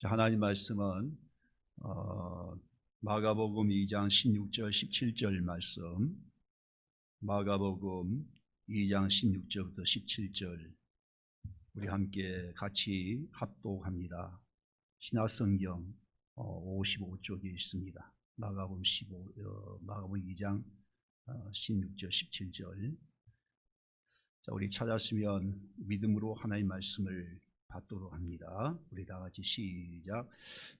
자, 하나님 말씀은 마가복음 2장 16절 17절 말씀, 마가복음 2장 16절부터 17절 우리 함께 같이 합독합니다. 신약성경 55쪽에 있습니다. 마가복음 2장 16절 17절. 자, 우리 찾았으면 믿음으로 하나님 말씀을 받도록 합니다. 우리 다 같이 시작.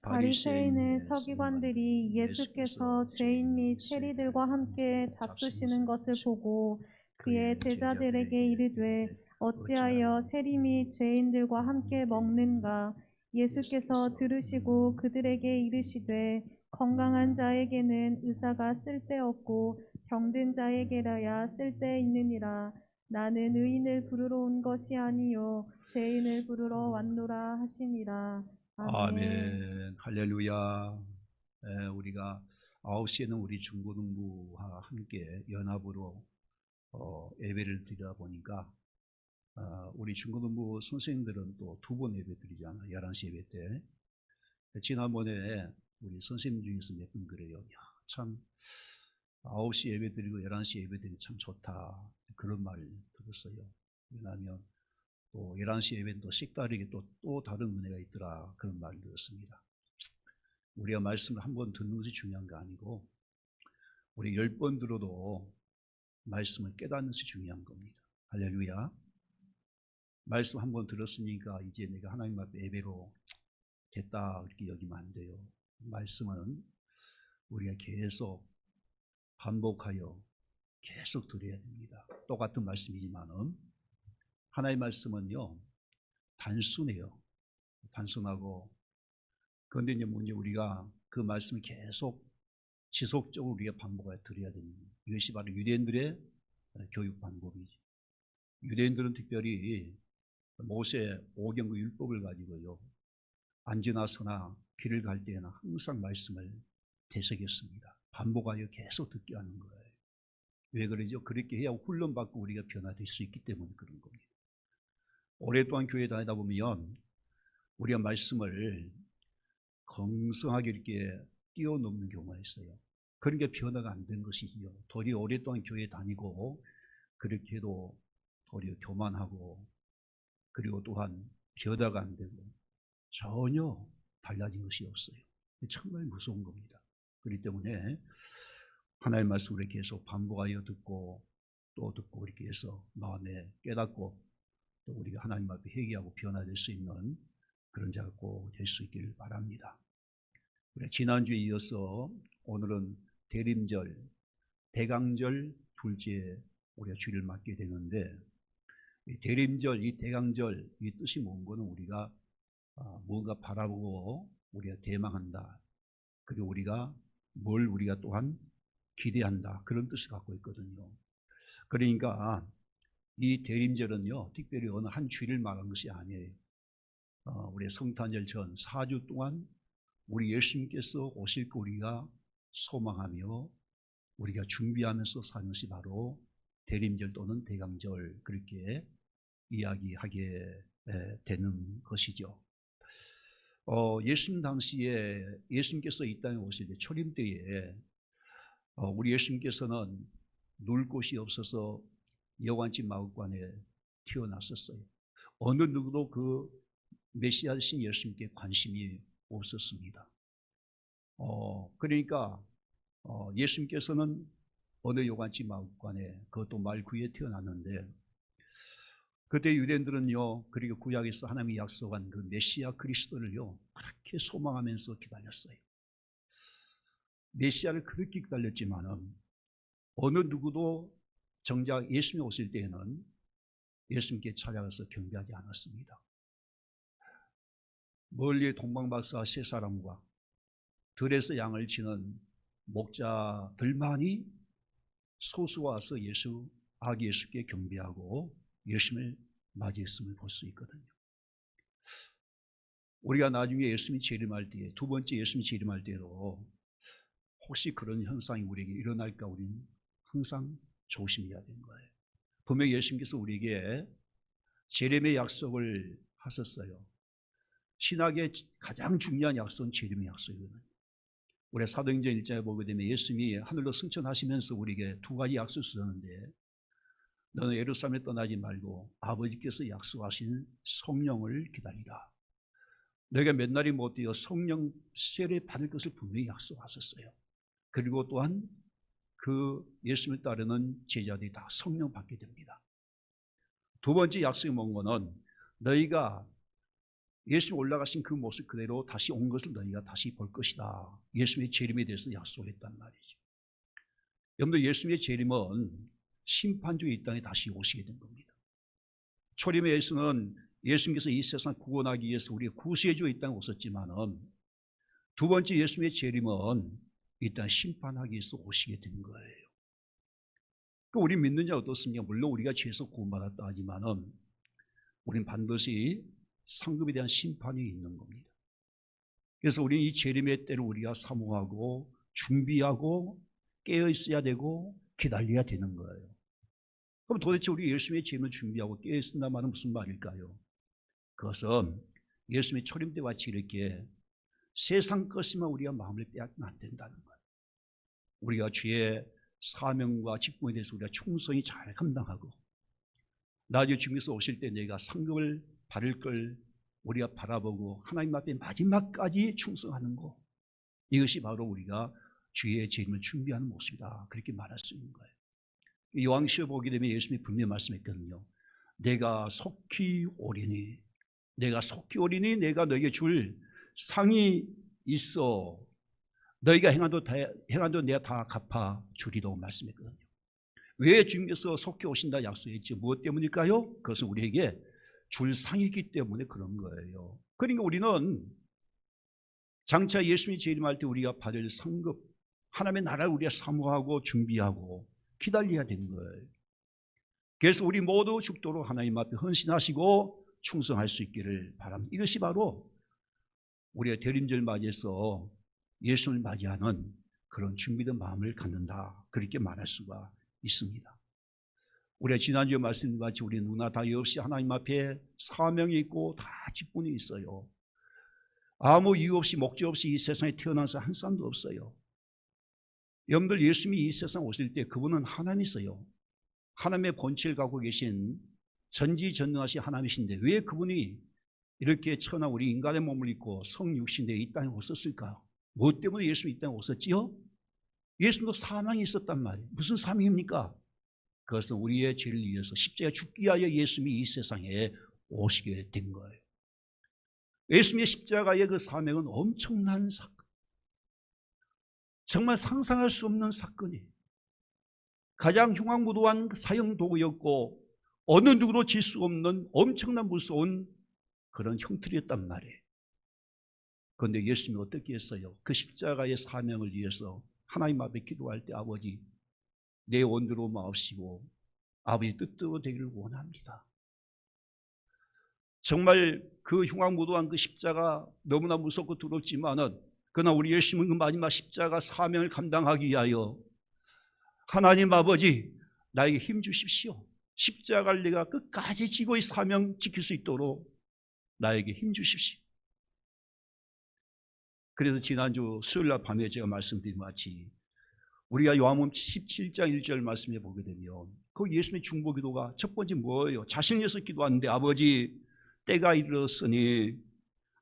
바리새인의 서기관들이 예수께서 죄인 및 세리들과 함께 잡수시는 것을 보고 그의 제자들에게 이르되 어찌하여 세리 및 죄인들과 함께 먹는가? 예수께서 들으시고 그들에게 이르시되 건강한 자에게는 의사가 쓸데없고 병든 자에게라야 쓸데있느니라. 나는 의인을 부르러 온 것이 아니요 죄인을 부르러 왔노라 하시니라. 아멘. 할렐루야. 우리가 9시에는 우리 중고등부와 함께 연합으로 예배를 드리다 보니까 우리 중고등부 선생님들은 또 두 번 예배 드리잖아요. 11시 예배 때. 지난번에 우리 선생님 중에서 몇 분 그래요. 야, 참 9시 예배 드리고 11시 예배 드리기 참 좋다. 그런 말을 들었어요. 왜냐하면 또 11시 예배는 또 색다르게 또 다른 은혜가 있더라. 그런 말을 들었습니다. 우리가 말씀을 한 번 듣는 것이 중요한 거 아니고 우리 10번 들어도 말씀을 깨닫는 것이 중요한 겁니다. 할렐루야. 말씀 한 번 들었으니까 이제 내가 하나님 앞에 예배로 됐다 이렇게 여기면 안 돼요. 말씀은 우리가 계속 반복하여 계속 들어야 됩니다. 똑같은 말씀이지만은 하나님의 말씀은요 단순해요. 단순하고 그런데 이제 문제 우리가 그 말씀을 계속 지속적으로 우리가 반복하여 들어야 됩니다. 이것이 바로 유대인들의 교육 방법이죠. 유대인들은 특별히 모세 오경의 율법을 가지고요 앉으나 서나 길을 갈 때에는 항상 말씀을 되새겼습니다. 반복하여 계속 듣게 하는 거예요. 왜 그러죠? 그렇게 해야 훈련받고 우리가 변화될 수 있기 때문에 그런 겁니다. 오랫동안 교회 다니다 보면 우리가 말씀을 건성하게 이렇게 뛰어넘는 경우가 있어요. 그런 게 변화가 안 된 것이지요. 도리어 오랫동안 교회 다니고 그렇게 해도 도리어 교만하고 그리고 또한 변화가 안 되고 전혀 달라진 것이 없어요. 정말 무서운 겁니다. 그렇기 때문에 하나님의 말씀을 계속 반복하여 듣고 또 듣고 이렇게 해서 마음에 깨닫고 또 우리가 하나님 앞에 회개하고 변화될 수 있는 그런 자가 꼭 될 수 있기를 바랍니다. 우리 지난주에 이어서 오늘은 대림절, 대강절 둘째 우리가 주일을 맡게 되는데 이 대림절, 이 대강절 이 뜻이 뭔 거는 우리가 뭔가 바라보고 우리가 대망한다. 그리고 우리가 뭘 우리가 또한 기대한다. 그런 뜻을 갖고 있거든요. 그러니까 이 대림절은요 특별히 어느 한 주일을 말한 것이 아니에요. 우리 성탄절 전 4주 동안 우리 예수님께서 오실 거 우리가 소망하며 우리가 준비하면서 사는 것이 바로 대림절 또는 대강절 그렇게 이야기하게 되는 것이죠. 예수님 당시에 예수님께서 이 땅에 오실 때 초림 때에 우리 예수님께서는 누울 곳이 없어서 여관집 마구간에 태어났었어요. 어느 누구도 그 메시아신 예수님께 관심이 없었습니다. 그러니까 예수님께서는 어느 여관집 마구간에 그것도 말구에 태어났는데 그때 유대인들은요 그리고 구약에서 하나님이 약속한 그 메시아 그리스도를요 그렇게 소망하면서 기다렸어요. 메시아를 그렇게 기다렸지만은 어느 누구도 정작 예수님이 오실 때에는 예수님께 찾아가서 경배하지 않았습니다. 멀리 동방박사 세 사람과 들에서 양을 치는 목자들만이 소수 와서 아기 예수께 경배하고 예수님을 맞이했음을 볼 수 있거든요. 우리가 나중에 예수님이 재림할 때, 두 번째 예수님이 재림할 때도 혹시 그런 현상이 우리에게 일어날까 우리는 항상 조심해야 되는 거예요. 분명히 예수님께서 우리에게 재림의 약속을 하셨어요. 신학의 가장 중요한 약속은 재림의 약속이거든요. 우리 사도행전 1장에 보게 되면 예수님이 하늘로 승천하시면서 우리에게 두 가지 약속을 주셨는데, 너는 예루살렘에 떠나지 말고 아버지께서 약속하신 성령을 기다리라. 너희가 몇 날이 못 되어 성령 세례 받을 것을 분명히 약속하셨어요. 그리고 또한 그 예수님을 따르는 제자들이 다 성령 받게 됩니다. 두 번째 약속이 뭔 거는 너희가 예수님 올라가신 그 모습 그대로 다시 온 것을 너희가 다시 볼 것이다. 예수님의 재림에 대해서 약속했단 말이죠. 여러분들, 예수님의 재림은 심판주의 이 땅에 다시 오시게 된 겁니다. 초림의 예수는 예수님께서 이 세상 구원하기 위해서 우리의 구세주로 이 땅에 오셨지만은, 두 번째 예수님의 재림은 이 땅에 심판하기 위해서 오시게 된 거예요. 우리 믿는 자 어떻습니까? 물론 우리가 죄에서 구원받았다 하지만은 우리는 반드시 상급에 대한 심판이 있는 겁니다. 그래서 우리는 이 재림의 때를 우리가 사모하고 준비하고 깨어 있어야 되고 기다려야 되는 거예요. 그럼 도대체 우리 예수님의 재림을 준비하고 깨어 있는다는 말은 무슨 말일까요? 그것은 예수님의 초림 때 같이 이렇게 세상 것이만 우리가 마음을 빼앗으면 안 된다는 거예요. 우리가 주의 사명과 직분에 대해서 우리가 충성히 잘 감당하고, 나중에 주님께서 오실 때 내가 상급을 받을 걸 우리가 바라보고 하나님 앞에 마지막까지 충성하는 것, 이것이 바로 우리가 주의 재림을 준비하는 모습이다, 그렇게 말할 수 있는 거예요. 요한시에 보게 되면 예수님이 분명히 말씀했거든요. 내가 속히 오리니, 내가 속히 오리니 내가 너에게 줄 상이 있어. 너희가 행한도 내가 다 갚아 주리라고 말씀했거든요. 왜 주님께서 속히 오신다 약속했죠? 무엇 때문일까요? 그것은 우리에게 줄 상이기 때문에 그런 거예요. 그러니까 우리는 장차 예수님이 재림할 때 우리가 받을 상급, 하나님의 나라를 우리가 사모하고 준비하고 기다려야 되는 거예요. 그래서 우리 모두 죽도록 하나님 앞에 헌신하시고 충성할 수 있기를 바랍니다. 이것이 바로 우리가 대림절 맞이해서 예수님을 맞이하는 그런 준비된 마음을 갖는다, 그렇게 말할 수가 있습니다. 우리가 지난주에 말씀드린 같이 우리 누구나 다 역시 하나님 앞에 사명이 있고 다 직분이 있어요. 아무 이유 없이 목적 없이 이 세상에 태어나서 한 사람도 없어요. 여러분들, 예수님이 이 세상 오실 때 그분은 하나님이세요. 하나님의 본체를 갖고 계신 전지전능하신 하나님이신데 왜 그분이 이렇게 천하 우리 인간의 몸을 입고 성육신되어 이 땅에 오셨을까요? 무엇 때문에 예수님이 이 땅에 오셨지요? 예수님도 사명이 있었단 말이에요. 무슨 사명입니까? 그것은 우리의 죄를 위해서 십자가에 죽기 위하여 예수님이 이 세상에 오시게 된 거예요. 예수님의 십자가의 그 사명은 엄청난 사건, 정말 상상할 수 없는 사건이에요. 가장 흉악무도한 사형 도구였고 어느 누구도 질 수 없는 엄청난 무서운 그런 형틀이었단 말이에요. 그런데 예수님이 어떻게 했어요? 그 십자가의 사명을 위해서 하나님 앞에 기도할 때 아버지, 내 원대로 마옵시고 아버지 뜻대로 되기를 원합니다. 정말 그 흉악무도한 그 십자가 너무나 무섭고 두렵지만은, 그러나 우리 예수님은 그 마지막 십자가 사명을 감당하기 위하여 하나님 아버지, 나에게 힘 주십시오. 십자가를 내가 끝까지 지고 이 사명 지킬 수 있도록 나에게 힘 주십시오. 그래서 지난주 수요일날 밤에 제가 말씀드린 것 같이 우리가 요한복음 17장 1절 말씀해 보게 되면 그 예수님의 중보기도가 첫 번째 뭐예요? 자신을 위해서 기도하는데, 아버지, 때가 이르렀으니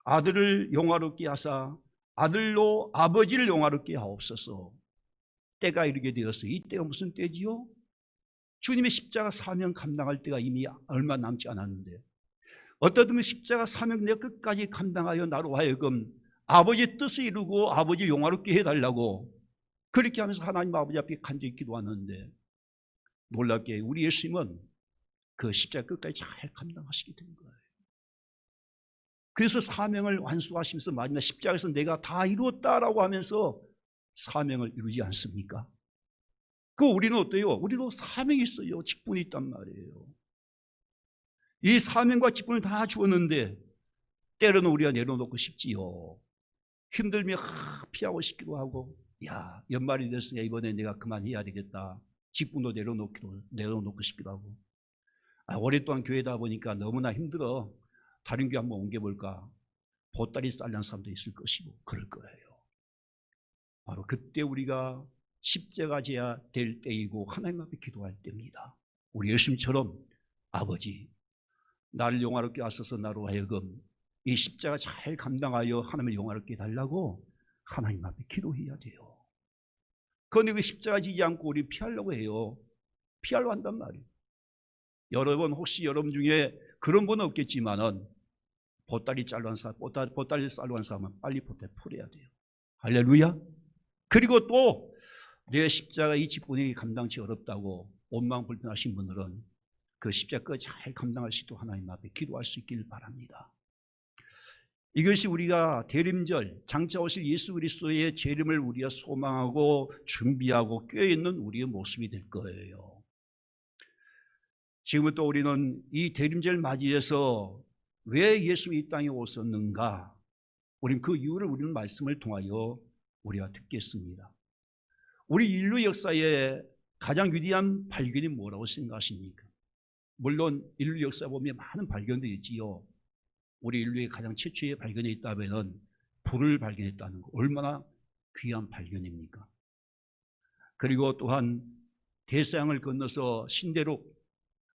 아들을 영화롭게 하사 아들로 아버지를 영화롭게 하옵소서. 때가 이르게 되었어요. 이 때가 무슨 때지요? 주님의 십자가 사명 감당할 때가 이미 얼마 남지 않았는데, 어떤 그 십자가 사명 내가 끝까지 감당하여 나로 하여금 아버지의 뜻을 이루고 아버지 영화롭게 해달라고 그렇게 하면서 하나님 아버지 앞에 간절히 기도하는데, 놀랍게 우리 예수님은 그 십자가 끝까지 잘 감당하시게 된 거예요. 그래서 사명을 완수하시면서 마지막 십자가에서 내가 다 이루었다라고 하면서 사명을 이루지 않습니까? 그 우리는 어때요? 우리도 사명이 있어요. 직분이 있단 말이에요. 이 사명과 직분을 다 주었는데 때로는 우리가 내려놓고 싶지요. 힘들면 피하고 싶기도 하고, 야, 연말이 됐으니까 이번에 내가 그만해야 되겠다. 직분도 내려놓고 싶기도 하고, 오랫동안 교회다 보니까 너무나 힘들어. 다른 교회 한번 옮겨볼까? 보따리 잘린 사람도 있을 것이고 그럴 거예요. 바로 그때 우리가 십자가 져야 될 때이고 하나님 앞에 기도할 때입니다. 우리 예수님처럼 아버지, 나를 영화롭게 하소서 나로 하여금 이 십자가 잘 감당하여 하나님을 영화롭게 해달라고 하나님 앞에 기도해야 돼요. 그런데 그 십자가 지지 않고 우리 피하려고 해요. 피하려고 한단 말이에요. 여러분 혹시 여러분 중에 그런 분은 없겠지만은 보따리 잘라한 사람, 보따리 잘라한 사람은 빨리 보따리 풀어야 돼요. 할렐루야. 그리고 또 내 십자가 이 직분이 감당치 어렵다고 원망 불편하신 분들은 그 십자가 잘 감당할 수 있도록 하나님 앞에 기도할 수 있길 바랍니다. 이것이 우리가 대림절 장차 오실 예수 그리스도의 재림을 우리가 소망하고 준비하고 껴있는 우리의 모습이 될 거예요. 지금부터 우리는 이 대림절 맞이해서 왜 예수님이 이 땅에 오셨는가, 우리는 그 이유를 우리는 말씀을 통하여 우리가 듣겠습니다. 우리 인류 역사의 가장 위대한 발견이 뭐라고 생각하십니까? 물론 인류 역사 보면 많은 발견들이 있지요. 우리 인류의 가장 최초의 발견이 있다면 불을 발견했다는 거, 얼마나 귀한 발견입니까? 그리고 또한 대서양을 건너서 신대륙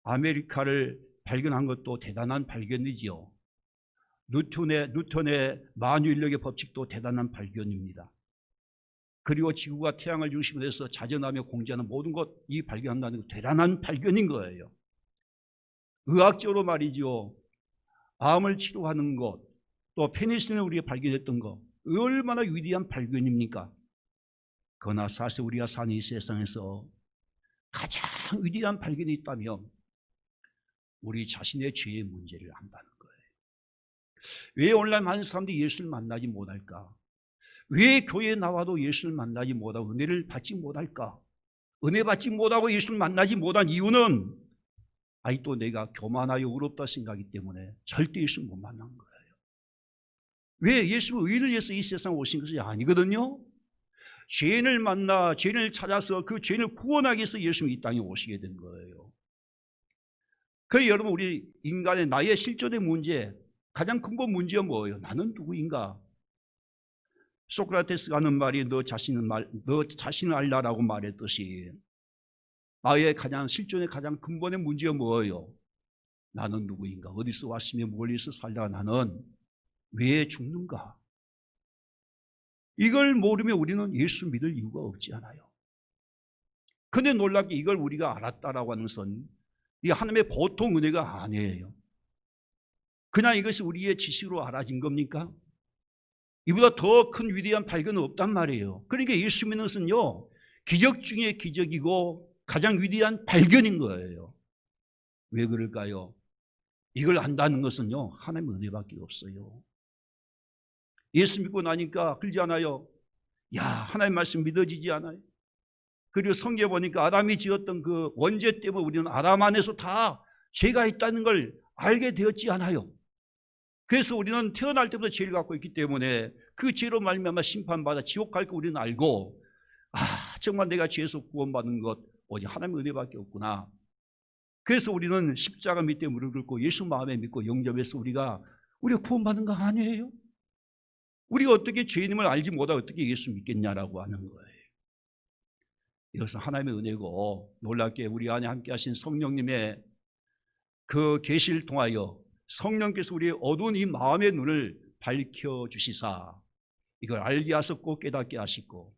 아메리카를 발견한 것도 대단한 발견이지요. 뉴턴의 만유인력의 법칙도 대단한 발견입니다. 그리고 지구가 태양을 중심으로 해서 자전하며 공전하는 모든 것, 이 발견한다는 것 대단한 발견인 거예요. 의학적으로 말이죠. 암을 치료하는 것, 또 페니실린을 우리가 발견했던 것, 얼마나 위대한 발견입니까? 그러나 사실 우리가 사는 이 세상에서 가장 위대한 발견이 있다면 우리 자신의 죄의 문제를 안다는 거예요. 왜 오늘날 많은 사람들이 예수를 만나지 못할까? 왜 교회에 나와도 예수를 만나지 못하고 은혜를 받지 못할까? 은혜 받지 못하고 예수를 만나지 못한 이유는 아직도 내가 교만하여 의롭다 생각하기 때문에 절대 예수를 못 만난 거예요. 왜? 예수는 의인을 위해서 이 세상에 오신 것이 아니거든요. 죄인을 만나 죄인을 찾아서 그 죄인을 구원하기 위해서 예수님이 이 땅에 오시게 된 거예요. 그래서 여러분, 우리 인간의 나의 실존의 문제, 가장 근본 문제가 뭐예요? 나는 누구인가? 소크라테스가 하는 말이 너 자신을 알라라고 말했듯이 나의 가장 실존의 가장 근본의 문제가 뭐예요? 나는 누구인가? 어디서 왔으며 멀리서 살다가 나는 왜 죽는가? 이걸 모르면 우리는 예수 믿을 이유가 없지 않아요. 그런데 놀랍게 이걸 우리가 알았다라고 하는 것은 이 하나님의 보통 은혜가 아니에요. 그냥 이것이 우리의 지식으로 알아진 겁니까? 이보다 더 큰 위대한 발견은 없단 말이에요. 그러니까 예수 믿는 것은요, 기적 중에 기적이고 가장 위대한 발견인 거예요. 왜 그럴까요? 이걸 안다는 것은요, 하나님의 은혜밖에 없어요. 예수 믿고 나니까 그러지 않아요? 야, 하나님 말씀 믿어지지 않아요? 그리고 성경에 보니까 아담이 지었던 그 원죄 때문에 우리는 아담 안에서 다 죄가 있다는 걸 알게 되었지 않아요? 그래서 우리는 태어날 때부터 죄를 갖고 있기 때문에 그 죄로 말미암아 심판받아 지옥 갈 거 우리는 알고, 정말 내가 죄에서 구원받는 것 오직 하나님의 은혜밖에 없구나. 그래서 우리는 십자가 밑에 무릎 꿇고 예수 마음에 믿고 영접해서 우리가 구원받는 거 아니에요? 우리가 어떻게 죄인임을 알지 못하고 어떻게 예수 믿겠냐라고 하는 거예요. 이것은 하나님의 은혜고, 놀랍게 우리 안에 함께 하신 성령님의 그 계시를 통하여 성령께서 우리의 어두운 이 마음의 눈을 밝혀주시사 이걸 알게 하셨고 깨닫게 하시고,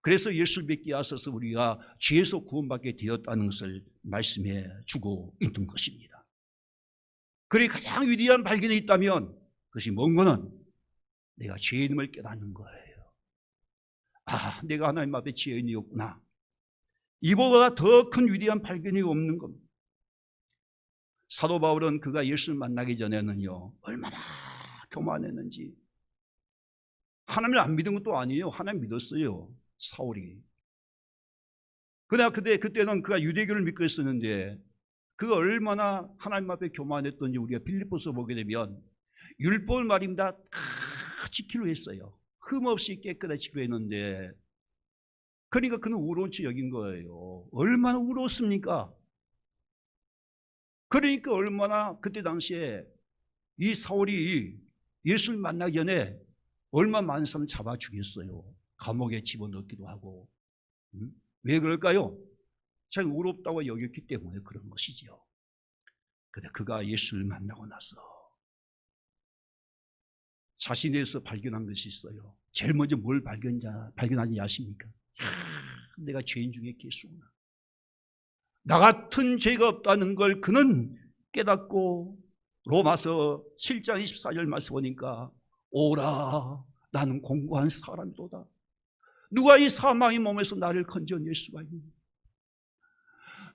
그래서 예수를 믿게 하셔서 우리가 죄에서 구원받게 되었다는 것을 말씀해 주고 있는 것입니다. 그리 가장 위대한 발견이 있다면 그것이 뭔가는 내가 죄인임을 깨닫는 거예요. 내가 하나님 앞에 죄인이었구나. 이보다 더 큰 위대한 발견이 없는 겁니다. 사도 바울은 그가 예수를 만나기 전에는요, 얼마나 교만했는지. 하나님을 안 믿은 것도 아니에요. 하나님 믿었어요, 사울이. 그러나 그때는 그가 유대교를 믿고 있었는데 그가 얼마나 하나님 앞에 교만했던지 우리가 빌립보서 보게 되면 율법을 말입니다 다 지키려 했어요. 흠없이 깨끗하게 지키려 했는데, 그러니까 그는 우러운 채 여긴 거예요. 얼마나 우러웠습니까? 그러니까 얼마나 그때 당시에 이 사울이 예수를 만나기 전에 얼마나 많은 사람을 잡아 죽였어요. 감옥에 집어넣기도 하고. 왜 그럴까요? 자기가 의롭다고 여겼기 때문에 그런 것이지요. 그런데 그가 예수를 만나고 나서 자신에서 발견한 것이 있어요. 제일 먼저 뭘 발견하는지 아십니까? 내가 죄인 중에 괴수구나. 나 같은 죄가 없다는 걸 그는 깨닫고, 로마서 7장 24절 말씀 보니까 오라 나는 공고한 사람이로다. 누가 이 사망의 몸에서 나를 건져낼 수가 있느냐.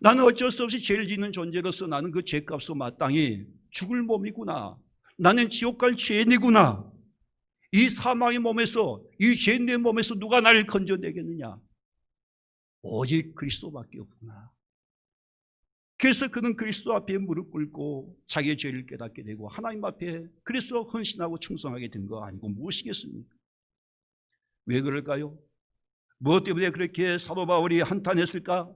나는 어쩔 수 없이 죄를 짓는 존재로서 나는 그 죄값으로 마땅히 죽을 몸이구나. 나는 지옥 갈 죄인이구나. 이 사망의 몸에서, 이 죄인 내 몸에서 누가 나를 건져내겠느냐. 오직 그리스도밖에 없구나. 그래서 그는 그리스도 앞에 무릎 꿇고 자기의 죄를 깨닫게 되고 하나님 앞에 그래서 헌신하고 충성하게 된 거 아니고 무엇이겠습니까? 왜 그럴까요? 무엇 때문에 그렇게 사도 바울이 한탄했을까?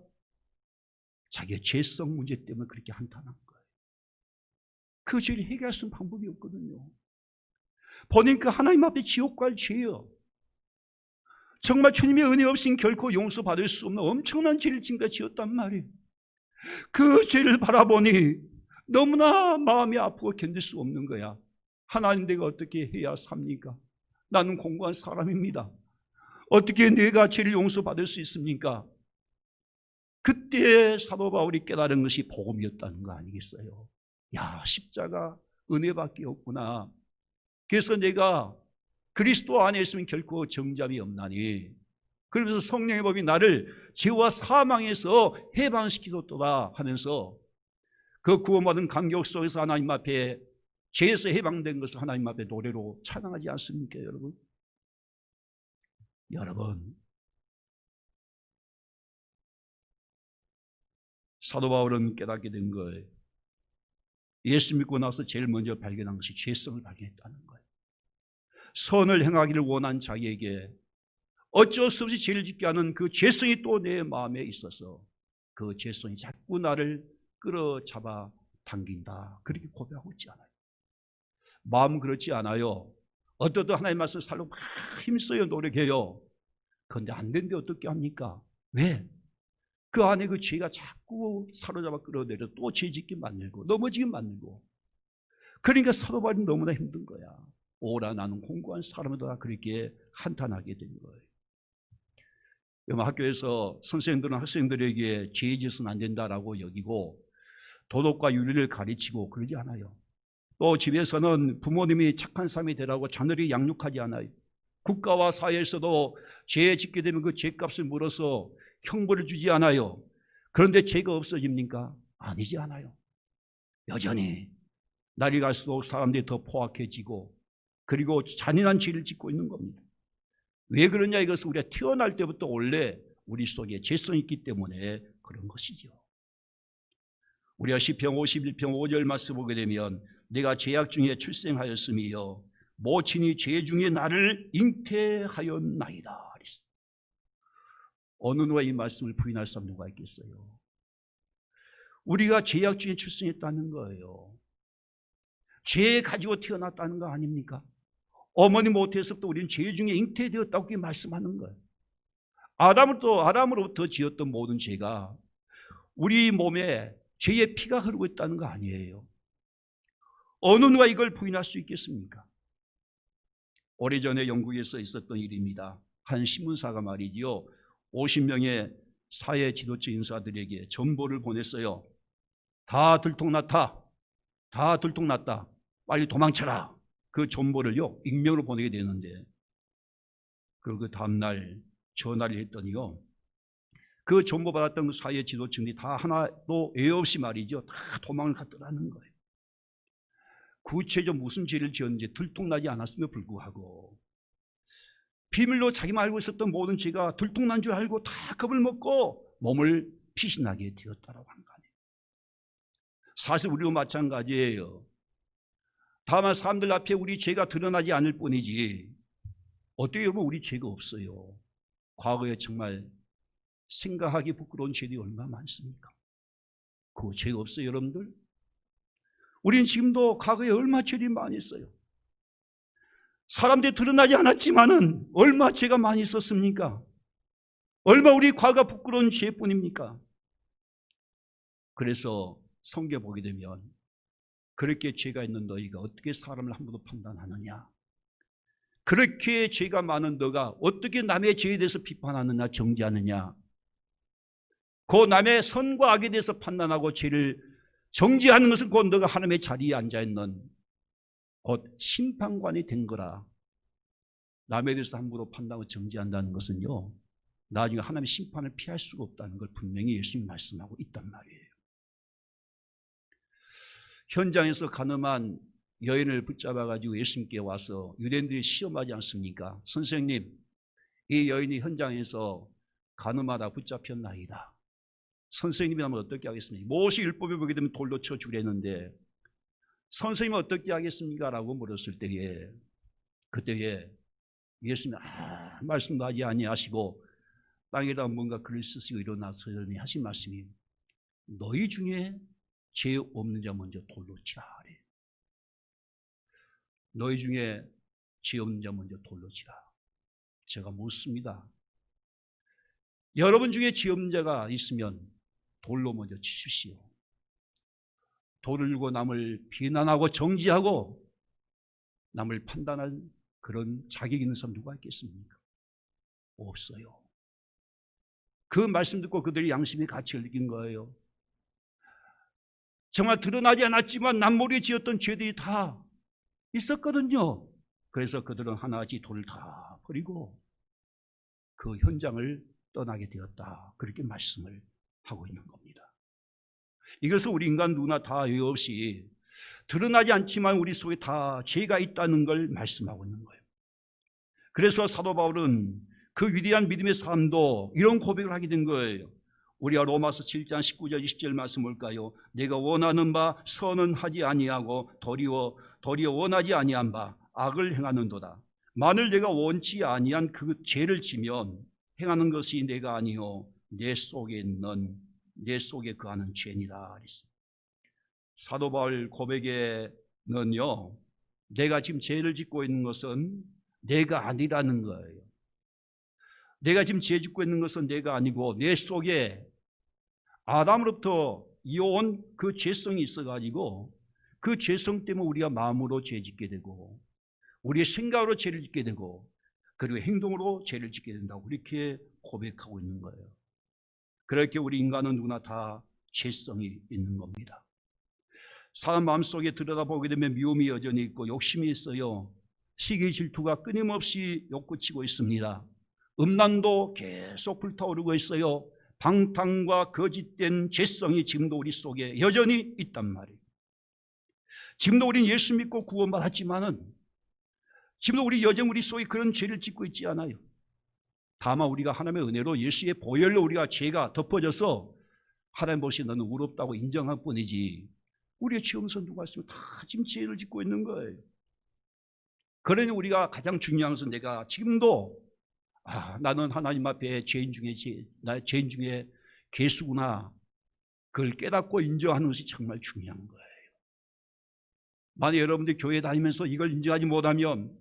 자기의 죄성 문제 때문에 그렇게 한탄한 거예요. 그 죄를 해결할 수 있는 방법이 없거든요. 보니까 하나님 앞에 지옥 갈 죄요. 정말 주님의 은혜 없이는 결코 용서받을 수 없는 엄청난 죄를 지금까지 지었단 말이에요. 그 죄를 바라보니 너무나 마음이 아프고 견딜 수 없는 거야. 하나님, 내가 어떻게 해야 삽니까? 나는 공고한 사람입니다. 어떻게 내가 죄를 용서받을 수 있습니까? 그때 사도 바울이 깨달은 것이 복음이었다는 거 아니겠어요? 야, 십자가 은혜밖에 없구나. 그래서 내가 그리스도 안에 있으면 결코 정잠이 없나니, 그러면서 성령의 법이 나를 죄와 사망에서 해방시키도다 하면서 그 구원받은 감격 속에서 하나님 앞에 죄에서 해방된 것을 하나님 앞에 노래로 찬양하지 않습니까, 여러분? 여러분, 사도 바울은 깨닫게 된 거예요. 예수 믿고 나서 제일 먼저 발견한 것이 죄성을 발견했다는 거예요. 선을 행하기를 원한 자기에게 어쩔 수 없이 죄를 짓게 하는 그 죄성이 또 내 마음에 있어서 그 죄성이 자꾸 나를 끌어잡아 당긴다. 그렇게 고백하고 있지 않아요. 마음 그렇지 않아요. 어떠든 하나님 말씀을 살려고 막 힘써요, 노력해요. 그런데 안 되는데 어떻게 합니까? 왜? 그 안에 그 죄가 자꾸 사로잡아 끌어내려 또 죄 짓게 만들고 넘어지게 만들고. 그러니까 사도 바울이 너무나 힘든 거야. 오라 나는 공고한 사람이다. 그렇게 한탄하게 된 거예요. 학교에서 선생님들은 학생들에게 죄 짓으면 안 된다라고 여기고 도덕과 윤리를 가르치고 그러지 않아요. 또 집에서는 부모님이 착한 사람이 되라고 자녀를 양육하지 않아요. 국가와 사회에서도 죄 짓게 되면 그 죄값을 물어서 형벌을 주지 않아요. 그런데 죄가 없어집니까? 아니지 않아요. 여전히 날이 갈수록 사람들이 더 포악해지고 그리고 잔인한 죄를 짓고 있는 겁니다. 왜 그러냐? 이것은 우리가 태어날 때부터 원래 우리 속에 죄성이 있기 때문에 그런 것이죠. 우리가 시편 51편 5절 말씀 보게 되면 내가 죄악 중에 출생하였음이여 모친이 죄 중에 나를 잉태하였나이다. 어느 누가 이 말씀을 부인할 사람 누가 있겠어요? 우리가 죄악 중에 출생했다는 거예요. 죄 가지고 태어났다는 거 아닙니까? 어머니 모태에서부터 우리는 죄 중에 잉태되었다고 말씀하는 거예요. 아담으로부터 지었던 모든 죄가 우리 몸에 죄의 피가 흐르고 있다는 거 아니에요. 어느 누가 이걸 부인할 수 있겠습니까? 오래전에 영국에서 있었던 일입니다. 한 신문사가 말이지요, 50명의 사회 지도자 인사들에게 전보를 보냈어요. 다 들통났다. 다 들통났다. 빨리 도망쳐라. 그 전보를요, 익명으로 보내게 되는데, 그 다음날 전화를 했더니요, 그 전보 받았던 그 사회 지도층이 다 하나도 애 없이 말이죠, 다 도망을 갔더라는 거예요. 구체적으로 무슨 죄를 지었는지 들통나지 않았음에도 불구하고 비밀로 자기만 알고 있었던 모든 죄가 들통난 줄 알고 다 겁을 먹고 몸을 피신하게 되었다라고 하는 거 아니에요. 사실 우리도 마찬가지예요. 다만 사람들 앞에 우리 죄가 드러나지 않을 뿐이지 어때요? 여러분, 우리 죄가 없어요. 과거에 정말 생각하기 부끄러운 죄들이 얼마나 많습니까? 그 죄가 없어요, 여러분들? 우린 지금도 과거에 얼마나 죄를 많이 했어요. 사람들이 드러나지 않았지만은 얼마 죄가 많이 있었습니까? 얼마 우리 과거가 부끄러운 죄뿐입니까? 그래서 성경 보게 되면 그렇게 죄가 있는 너희가 어떻게 사람을 함부로 판단하느냐? 그렇게 죄가 많은 너가 어떻게 남의 죄에 대해서 비판하느냐, 정죄하느냐? 그 남의 선과 악에 대해서 판단하고 죄를 정죄하는 것은 곧 너가 하나님의 자리에 앉아있는 곧 심판관이 된 거라. 남에 대해서 함부로 판단하고 정죄한다는 것은요, 나중에 하나님의 심판을 피할 수가 없다는 걸 분명히 예수님이 말씀하고 있단 말이에요. 현장에서 가늠한 여인을 붙잡아가지고 예수님께 와서 유대인들이 시험하지 않습니까? 선생님, 이 여인이 현장에서 가늠하다 붙잡혔나이다. 선생님이라면 어떻게 하겠습니까? 모세 율법에 보게 되면 돌로 쳐 죽이랬는데 선생님은 어떻게 하겠습니까? 라고 물었을 때에 그때에 예수님이 말씀도 하지 아니하시고 땅에다 뭔가 글을 쓰시고 일어나서니 하신 말씀이 너희 중에 죄 없는 자 먼저 돌로 치라. 너희 중에 죄 없는 자 먼저 돌로 치라. 제가 묻습니다. 여러분 중에 죄 없는 자가 있으면 돌로 먼저 치십시오. 돌을 들고 남을 비난하고 정죄하고 남을 판단할 그런 자격 있는 사람 누가 있겠습니까? 없어요. 그 말씀 듣고 그들이 양심의 가치를 느낀 거예요. 정말 드러나지 않았지만 남모르게 지었던 죄들이 다 있었거든요. 그래서 그들은 하나같이 돌을 다 버리고 그 현장을 떠나게 되었다. 그렇게 말씀을 하고 있는 겁니다. 이것은 우리 인간 누구나 다 예외 없이 드러나지 않지만 우리 속에 다 죄가 있다는 걸 말씀하고 있는 거예요. 그래서 사도 바울은 그 위대한 믿음의 사람도 이런 고백을 하게 된 거예요. 우리가 로마서 7장 19절 20절 말씀 볼까요? 내가 원하는 바 선은 하지 아니하고 도리어 원하지 아니한 바 악을 행하는도다. 만일 내가 원치 아니한 그 죄를 지면 행하는 것이 내가 아니요 내 속에 거하는 죄니라. 사도 바울 고백에는요, 내가 지금 죄를 짓고 있는 것은 내가 아니라는 거예요. 내가 지금 죄 짓고 있는 것은 내가 아니고 내 속에 아담으로부터 이어온 그 죄성이 있어가지고 그 죄성 때문에 우리가 마음으로 죄 짓게 되고 우리의 생각으로 죄를 짓게 되고 그리고 행동으로 죄를 짓게 된다고 그렇게 고백하고 있는 거예요. 그렇게 우리 인간은 누구나 다 죄성이 있는 겁니다. 사람 마음속에 들여다보게 되면 미움이 여전히 있고 욕심이 있어요. 시기 질투가 끊임없이 욕구치고 있습니다. 음란도 계속 불타오르고 있어요. 방탕과 거짓된 죄성이 지금도 우리 속에 여전히 있단 말이에요. 지금도 우리는 예수 믿고 구원받았지만은 지금도 우리 속에 그런 죄를 짓고 있지 않아요. 다만 우리가 하나님의 은혜로 예수의 보혈로 우리가 죄가 덮어져서 하나님 보시기에 너는 의롭다고 인정할 뿐이지 우리의 죄 없는 사람 누가 있으면 다 지금 죄를 짓고 있는 거예요. 그러니 우리가 가장 중요한 것은 내가 지금도 나는 하나님 앞에 죄인 중에 괴수구나. 그걸 깨닫고 인정하는 것이 정말 중요한 거예요. 만약 여러분들이 교회 다니면서 이걸 인정하지 못하면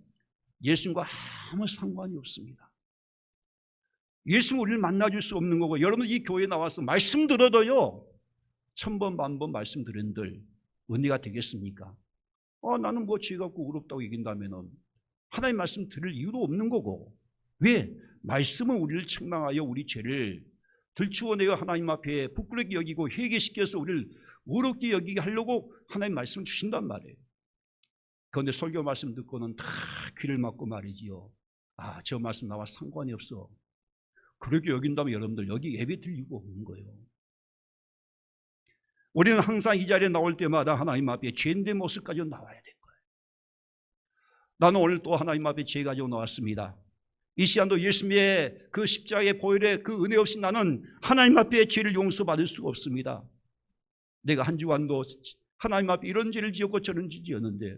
예수님과 아무 상관이 없습니다. 예수는 우리를 만나줄 수 없는 거고 여러분 이 교회에 나와서 말씀 들어도요 1000번 만번 말씀 들은들 은혜가 되겠습니까? 나는 뭐 죄가 없고 의롭다고 얘긴다면 하나님 말씀 들을 이유도 없는 거고 왜? 말씀은 우리를 책망하여 우리 죄를 들추어내어 하나님 앞에 부끄럽게 여기고 회개시켜서 우리를 의롭게 여기게 하려고 하나님 말씀을 주신단 말이에요. 그런데 설교 말씀 듣고는 다 귀를 막고 말이지요. 저 말씀 나와 상관이 없어. 그렇게 여긴다면 여러분들 여기 예배 드릴 이유가 없는 거예요. 우리는 항상 이 자리에 나올 때마다 하나님 앞에 죄인된 모습 가지고 나와야 될 거예요. 나는 오늘 또 하나님 앞에 죄 가지고 나왔습니다. 이 시간도 예수님의 그 십자가의 보혈의 그 은혜 없이 나는 하나님 앞에 죄를 용서받을 수가 없습니다. 내가 한 주간도 하나님 앞에 이런 죄를 지었고 저런 죄를 지었는데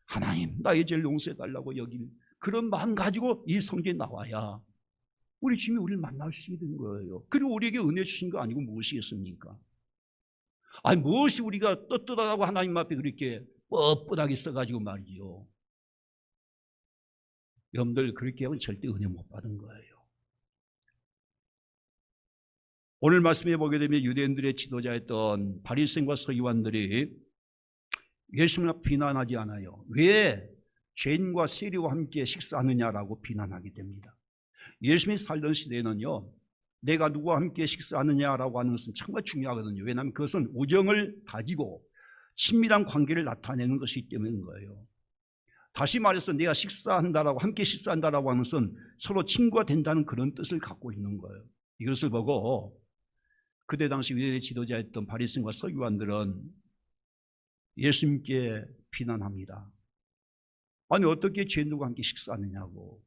하나님 나의 죄를 용서해달라고 여긴 그런 마음 가지고 이 성경에 나와야 우리 주님이 우리를 만날 수 있는 거예요. 그리고 우리에게 은혜 주신 거 아니고 무엇이겠습니까? 무엇이 우리가 떳떳하다고 하나님 앞에 그렇게 뻣뻣하게 써가지고 말이죠. 여러분들 그렇게 하면 절대 은혜 못 받은 거예요. 오늘 말씀해 보게 되면 유대인들의 지도자였던 바리새인과 서기관들이 예수님을 비난하지 않아요. 왜 죄인과 세리와 함께 식사하느냐라고 비난하게 됩니다. 예수님이 살던 시대에는요, 내가 누구와 함께 식사하느냐라고 하는 것은 정말 중요하거든요. 왜냐하면 그것은 우정을 다지고 친밀한 관계를 나타내는 것이기 때문인 거예요. 다시 말해서 내가 식사한다라고, 함께 식사한다라고 하는 것은 서로 친구가 된다는 그런 뜻을 갖고 있는 거예요. 이것을 보고 그때 당시 유대인의 지도자였던 바리새인과 서기관들은 예수님께 비난합니다. 아니 어떻게 죄인들과 함께 식사하느냐고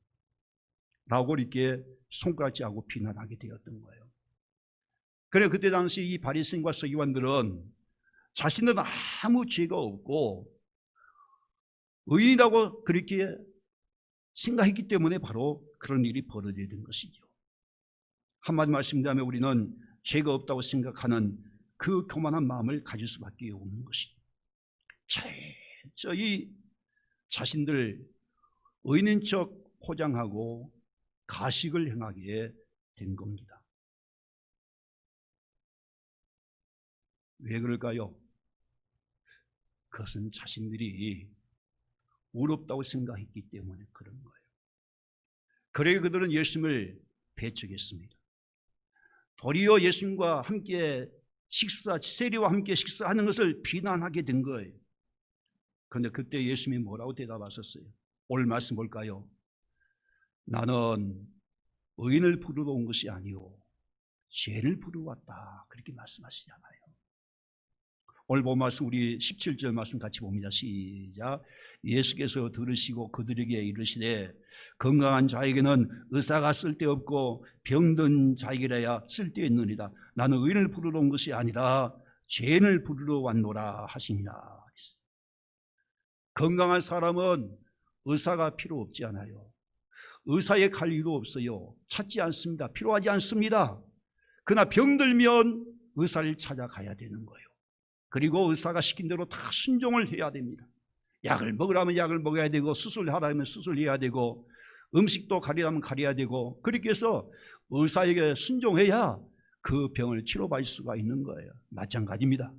라고 이렇게 손가락질하고 비난하게 되었던 거예요. 그래 그때 당시 이 바리새인과 서기관들은 자신들은 아무 죄가 없고 의인이라고 그렇게 생각했기 때문에 바로 그런 일이 벌어지게 된 것이죠. 한마디 말씀드리면 우리는 죄가 없다고 생각하는 그 교만한 마음을 가질 수밖에 없는 것이죠. 철저히 자신들 의인인 척 포장하고 가식을 행하게 된 겁니다. 왜 그럴까요? 그것은 자신들이 의롭다고 생각했기 때문에 그런 거예요. 그래 그들은 예수님을 배척했습니다. 도리어 예수님과 함께 세리와 함께 식사하는 것을 비난하게 된 거예요. 그런데 그때 예수님이 뭐라고 대답하셨어요? 오늘 말씀 볼까요? 나는 의인을 부르러 온 것이 아니오 죄를 부르러 왔다, 그렇게 말씀하시잖아요. 오늘 본 말씀 우리 17절 말씀 같이 봅니다. 시작. 예수께서 들으시고 그들에게 이르시되 건강한 자에게는 의사가 쓸데없고 병든 자에게라야 쓸데있느니라. 나는 의인을 부르러 온 것이 아니라 죄인을 부르러 왔노라 하시니라. 건강한 사람은 의사가 필요 없지 않아요. 의사에 갈 이유도 없어요. 찾지 않습니다. 필요하지 않습니다. 그러나 병들면 의사를 찾아가야 되는 거예요. 그리고 의사가 시킨 대로 다 순종을 해야 됩니다. 약을 먹으라면 약을 먹어야 되고, 수술하라면 수술해야 되고, 음식도 가리라면 가려야 되고, 그렇게 해서 의사에게 순종해야 그 병을 치료받을 수가 있는 거예요. 마찬가지입니다.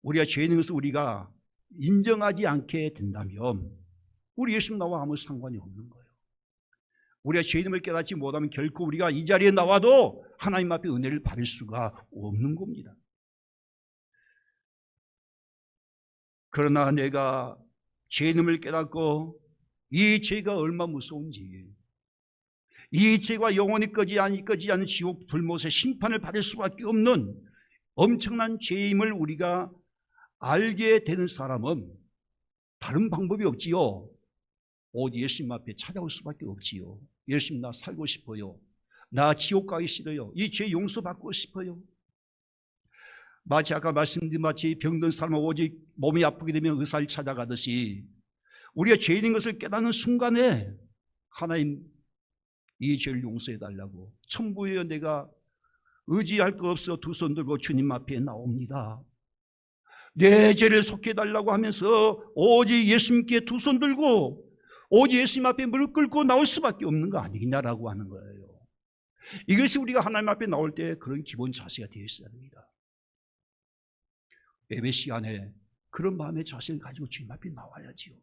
우리가 죄인인 것을 우리가 인정하지 않게 된다면 우리 예수님 나와 아무 상관이 없는 거예요. 우리가 죄인임을 깨닫지 못하면 결코 우리가 이 자리에 나와도 하나님 앞에 은혜를 받을 수가 없는 겁니다. 그러나 내가 죄인임을 깨닫고 이 죄가 얼마나 무서운지, 이 죄가 영원히 꺼지지 않은 지옥 불못의 심판을 받을 수밖에 없는 엄청난 죄임을 우리가 알게 되는 사람은 다른 방법이 없지요. 오직 예수님 앞에 찾아올 수밖에 없지요. 예수님, 나 살고 싶어요. 나 지옥 가기 싫어요. 이 죄 용서받고 싶어요. 마치 아까 말씀드린 마치 병든 사람은 오직 몸이 아프게 되면 의사를 찾아가듯이 우리가 죄인인 것을 깨닫는 순간에 하나님, 이 죄를 용서해 달라고, 천부에 내가 의지할 거 없어 두 손 들고 주님 앞에 나옵니다. 내 죄를 속해 달라고 하면서 오직 예수님께 두 손 들고 오직 예수님 앞에 무릎 꿇고 나올 수밖에 없는 거 아니냐라고 하는 거예요. 이것이 우리가 하나님 앞에 나올 때 그런 기본 자세가 되어 있어야 합니다. 예배 시간에 그런 마음의 자세를 가지고 주님 앞에 나와야지요.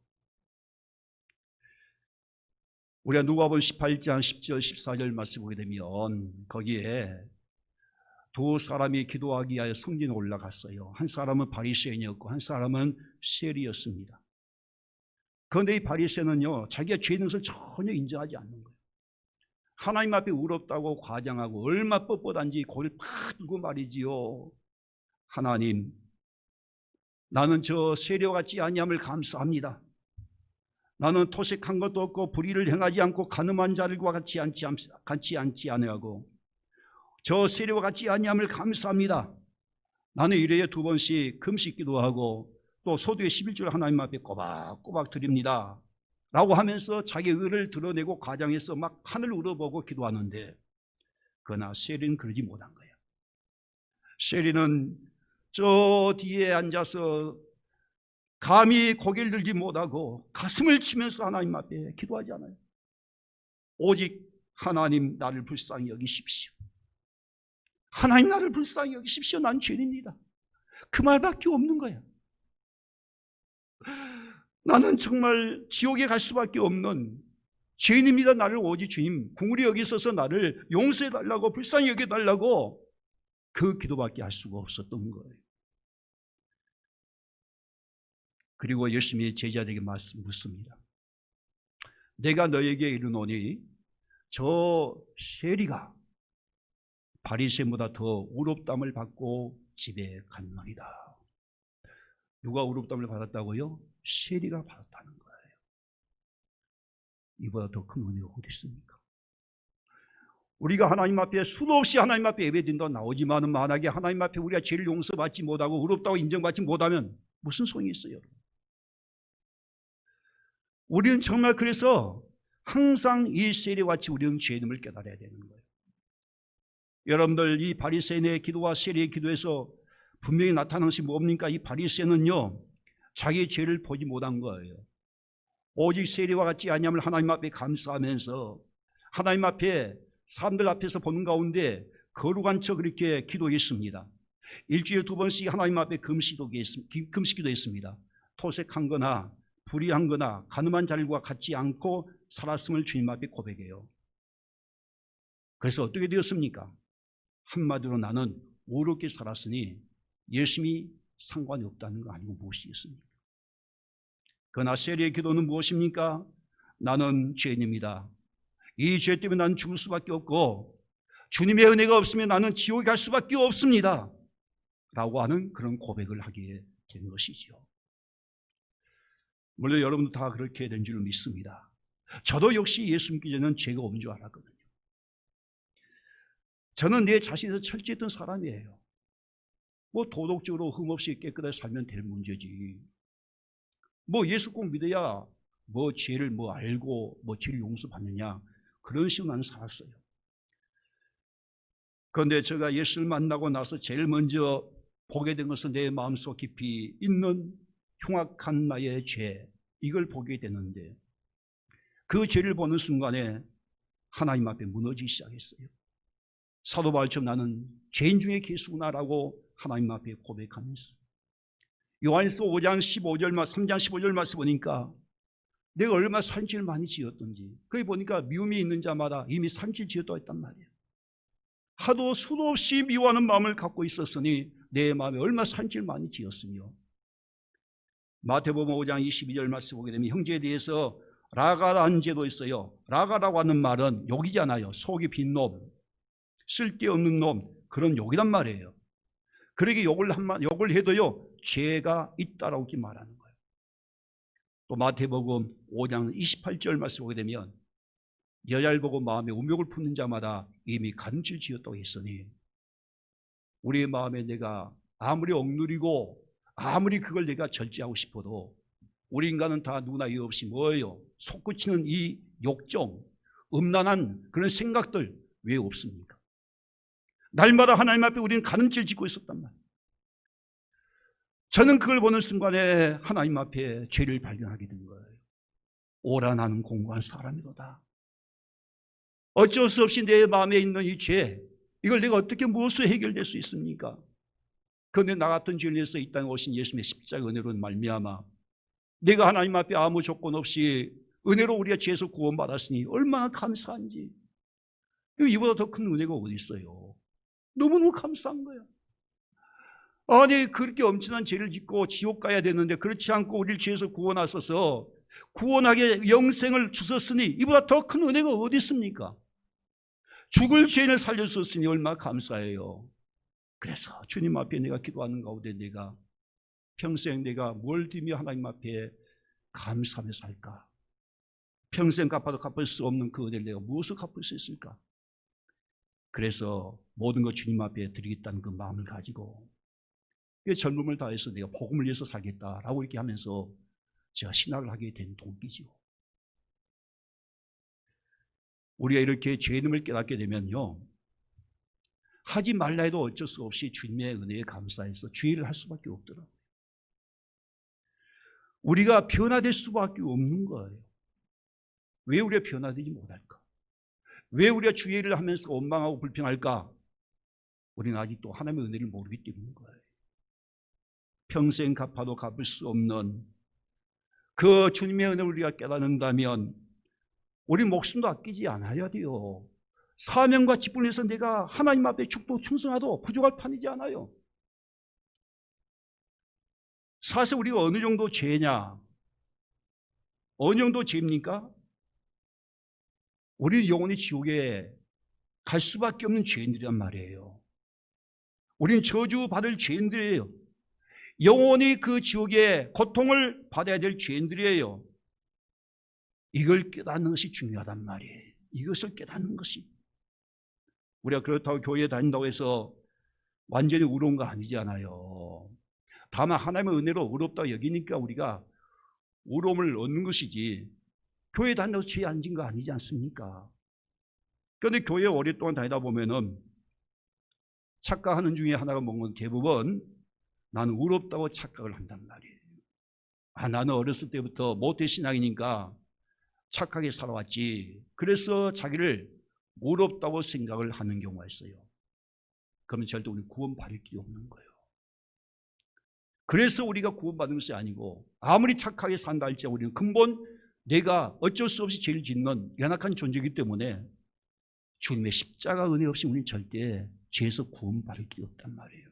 우리가 누가복음 18장 10절 14절 말씀 보게 되면 거기에 두 사람이 기도하기 위하여 성전에 올라갔어요. 한 사람은 바리새인이었고 한 사람은 세리였습니다. 그런데 이 바리새인은요, 자기가 죄 있는 것을 전혀 인정하지 않는 거예요. 하나님 앞에 의롭다고 과장하고 얼마 뻣뻣한지 고개를 팍 들고 말이지요. 하나님, 나는 저 세리와 같지 아니함을 감사합니다. 나는 토색한 것도 없고 불의를 행하지 않고 가늠한 자들과 같이 앉지 아니하고 저 세리와 같지 아니함을 감사합니다. 나는 일회에 2번씩 금식 기도하고 또 소득의 11조를 하나님 앞에 꼬박꼬박 드립니다 라고 하면서 자기 의를 드러내고 과장해서 막 하늘을 우러보고 기도하는데, 그러나 세리는 그러지 못한 거예요. 세리는 저 뒤에 앉아서 감히 고개를 들지 못하고 가슴을 치면서 하나님 앞에 기도하지 않아요. 오직 하나님 나를 불쌍히 여기십시오. 하나님 나를 불쌍히 여기십시오. 난 죄인입니다. 그 말밖에 없는 거야. 나는 정말 지옥에 갈 수밖에 없는 죄인입니다. 나를 오직 주님 긍휼히 여기셔서 나를 용서해달라고 불쌍히 여겨달라고 그 기도밖에 할 수가 없었던 거예요. 그리고 열심히 제자들에게 묻습니다. 내가 너에게 이르노니 저 세리가 바리새인보다 더 의롭다함을 받고 집에 갔느니라. 누가 의롭다함을 받았다고요? 세리가 받았다는 거예요. 이보다 더 큰 은혜가 어디 있습니까? 우리가 하나님 앞에 수도 없이 하나님 앞에 예배드린다고 나오지만은 만약에 하나님 앞에 우리가 죄를 용서받지 못하고 의롭다고 인정받지 못하면 무슨 소용이 있어요? 우리는 정말 그래서 항상 이 세리같이 우리는 죄인임을 깨달아야 되는 거예요. 여러분들 이 바리새인의 기도와 세리의 기도에서 분명히 나타나는 것이 뭡니까? 이 바리새인은요 자기 죄를 보지 못한 거예요. 오직 세리와 같지 아니함을 하나님 앞에 감사하면서 하나님 앞에 사람들 앞에서 보는 가운데 거룩한 척 그렇게 기도했습니다. 일주일에 2번씩 하나님 앞에 금식기도 했습니다. 토색한 거나 불의한 거나 가늠한 자들과 같지 않고 살았음을 주님 앞에 고백해요. 그래서 어떻게 되었습니까? 한마디로 나는 의롭게 살았으니 열심히 상관이 없다는 거 아니고 무엇이겠습니까? 그러나 세리의 기도는 무엇입니까? 나는 죄인입니다. 이 죄 때문에 나는 죽을 수밖에 없고 주님의 은혜가 없으면 나는 지옥에 갈 수밖에 없습니다 라고 하는 그런 고백을 하게 된 것이죠. 물론 여러분도 다 그렇게 된 줄 믿습니다. 저도 역시 예수 믿기 전에는 죄가 없는 줄 알았거든요. 저는 내 자신에서 철저했던 사람이에요. 뭐 도덕적으로 흠없이 깨끗하게 살면 될 문제지. 뭐 예수 꼭 믿어야 뭐 죄를 뭐 알고 뭐 죄를 용서받느냐 그런 식으로 나는 살았어요. 그런데 제가 예수를 만나고 나서 제일 먼저 보게 된 것은 내 마음속 깊이 있는 흉악한 나의 죄, 이걸 보게 되는데 그 죄를 보는 순간에 하나님 앞에 무너지기 시작했어요. 사도 바울처럼 나는 죄인 중에 괴수구나라고 하나님 앞에 고백하면서 요한일서 5장 15절 3장 15절 말씀 보니까 내가 얼마나 산죄를 많이 지었던지 거기 보니까 미움이 있는 자마다 이미 산죄를 지었다고 했단 말이에요. 하도 수도 없이 미워하는 마음을 갖고 있었으니 내 마음에 얼마나 산죄를 많이 지었으며 마태복음 5장 22절 말씀 보게 되면 형제에 대해서 라가라는 죄도 있어요. 라가라고 하는 말은 욕이잖아요. 속이 빈 놈, 쓸데없는 놈, 그런 욕이란 말이에요. 그러게 욕을 해도요 죄가 있다라고 이렇게 말하는 거예요. 또 마태복음 5장 28절 말씀 보게 되면 여자를 보고 마음에 우욕을 품는 자마다 이미 간음죄를 지었다고 했으니 우리의 마음에 내가 아무리 억누리고 아무리 그걸 내가 절제하고 싶어도 우리 인간은 다 누구나 이유 없이 뭐예요? 솟구치는 이 욕정, 음란한 그런 생각들 왜 없습니까? 날마다 하나님 앞에 우리는 간음죄를 짓고 있었단 말이에요. 저는 그걸 보는 순간에 하나님 앞에 죄를 발견하게 된 거예요. 오라 나는 공고한 사람이로다. 어쩔 수 없이 내 마음에 있는 이 죄, 이걸 내가 어떻게 무엇으로 해결될 수 있습니까? 그런데 나 같은 죄를 위해서 이 땅에 오신 예수님의 십자가 은혜로 말미암아 내가 하나님 앞에 아무 조건 없이 은혜로 우리가 죄에서 구원받았으니 얼마나 감사한지. 이보다 더 큰 은혜가 어디 있어요? 너무너무 감사한 거야. 아니 그렇게 엄청난 죄를 짓고 지옥 가야 되는데 그렇지 않고 우리를 죄에서 구원하셔서 구원하게 영생을 주셨으니 이보다 더 큰 은혜가 어디 있습니까? 죽을 죄인을 살려주셨으니 얼마나 감사해요. 그래서 주님 앞에 내가 기도하는 가운데 내가 평생 내가 뭘 드리며 하나님 앞에 감사하며 살까? 평생 갚아도 갚을 수 없는 그 은혜를 내가 무엇을 갚을 수 있을까? 그래서 모든 것 주님 앞에 드리겠다는 그 마음을 가지고 젊음을 다해서 내가 복음을 위해서 살겠다라고 이렇게 하면서 제가 신학을 하게 된 동기죠. 우리가 이렇게 죄인임을 깨닫게 되면요 하지 말라 해도 어쩔 수 없이 주님의 은혜에 감사해서 주의를 할 수밖에 없더라고요. 우리가 변화될 수밖에 없는 거예요. 왜 우리가 변화되지 못할까? 왜 우리가 주의 일을 하면서 원망하고 불평할까? 우리는 아직도 하나님의 은혜를 모르기 때문인 거예요. 평생 갚아도 갚을 수 없는 그 주님의 은혜를 우리가 깨닫는다면 우리 목숨도 아끼지 않아야 돼요. 사명과 직분을 위해서 내가 하나님 앞에 축복 충성하도 부족할 판이지 않아요. 사실 우리가 어느 정도 죄냐? 어느 정도 죄입니까? 우리는 영원히 지옥에 갈 수밖에 없는 죄인들이란 말이에요. 우리는 저주받을 죄인들이에요. 영원히 그 지옥의 고통을 받아야 될 죄인들이에요. 이걸 깨닫는 것이 중요하단 말이에요. 이것을 깨닫는 것이. 우리가 그렇다고 교회에 다닌다고 해서 완전히 의로운 거 아니잖아요. 다만 하나님의 은혜로 의롭다고 여기니까 우리가 의로움을 얻는 것이지 교회에 다닌다고 죄 안 진 거 아니지 않습니까? 그런데 교회에 오랫동안 다니다 보면은 착각하는 중에 하나가 뭔가 대부분 나는 의롭다고 착각을 한단 말이에요. 나는 어렸을 때부터 모태신앙이니까 착하게 살아왔지. 그래서 자기를 의롭다고 생각을 하는 경우가 있어요. 그러면 절대 우리 구원받을 길이 없는 거예요. 그래서 우리가 구원받는 것이 아니고 아무리 착하게 산다 할지라도 우리는 근본 내가 어쩔 수 없이 죄를 짓는 연약한 존재이기 때문에 주님의 십자가 은혜 없이 우리는 절대 죄에서 구원받을 길이 없단 말이에요.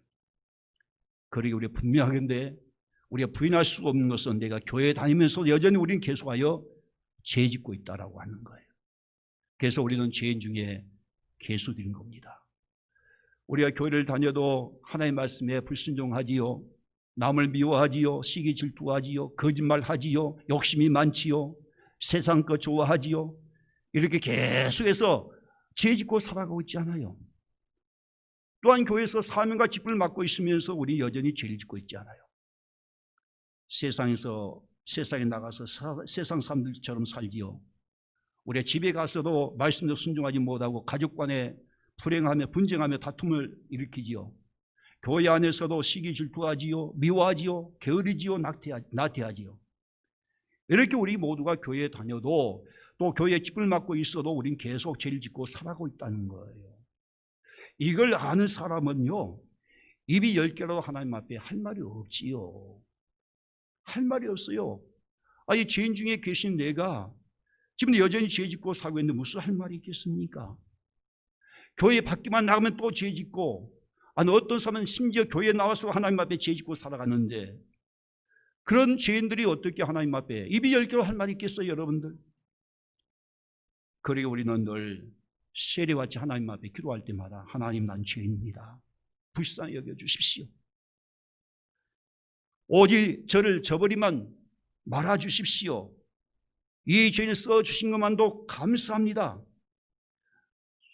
그러기 우리가 분명하겠는데 우리가 부인할 수가 없는 것은 내가 교회에 다니면서 여전히 우리는 계속하여 죄 짓고 있다라고 하는 거예요. 그래서 우리는 죄인 중에 괴수들인 겁니다. 우리가 교회를 다녀도 하나님의 말씀에 불순종하지요. 남을 미워하지요. 시기 질투하지요. 거짓말하지요. 욕심이 많지요. 세상 것 좋아하지요. 이렇게 계속해서 죄 짓고 살아가고 있지 않아요. 또한 교회에서 사명과 직분을 맡고 있으면서 우리 여전히 죄를 짓고 있지 않아요. 세상에 나가서 세상 사람들처럼 살지요. 우리가 집에 가서도 말씀대로 순종하지 못하고 가족 간에 불행하며 분쟁하며 다툼을 일으키지요. 교회 안에서도 시기 질투하지요. 미워하지요. 게으르지요. 나태하지요. 이렇게 우리 모두가 교회에 다녀도 또 교회에 직분을 맡고 있어도 우린 계속 죄를 짓고 살아가고 있다는 거예요. 이걸 아는 사람은요, 입이 10개라도 하나님 앞에 할 말이 없지요. 할 말이 없어요. 아니, 죄인 중에 계신 내가 지금 여전히 죄 짓고 살고 있는데 무슨 할 말이 있겠습니까? 교회 밖에만 나가면 또 죄 짓고, 아니, 어떤 사람은 심지어 교회에 나와서 하나님 앞에 죄 짓고 살아가는데 그런 죄인들이 어떻게 하나님 앞에 입이 10개로 할 말이 있겠어요, 여러분들? 그러게 우리는 늘 세례같이 하나님 앞에 기도할 때마다 하나님, 난 죄인입니다. 불쌍히 여겨주십시오. 오직 저를 저버리만 말아주십시오. 이 죄를 써주신 것만도 감사합니다.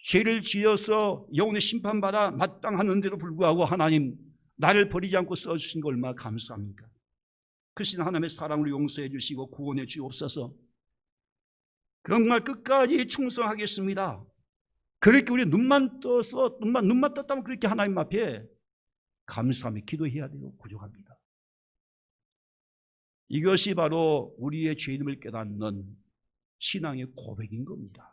죄를 지어서 영혼의 심판받아 마땅하는데도 불구하고 하나님, 나를 버리지 않고 써주신 거 얼마나 감사합니까? 크신 하나님의 사랑으로 용서해 주시고 구원해 주옵소서. 정말 끝까지 충성하겠습니다. 그렇게 우리 눈만 떴다면 그렇게 하나님 앞에 감사하며 기도해야 되고 부족합니다. 이것이 바로 우리의 죄인임을 깨닫는 신앙의 고백인 겁니다.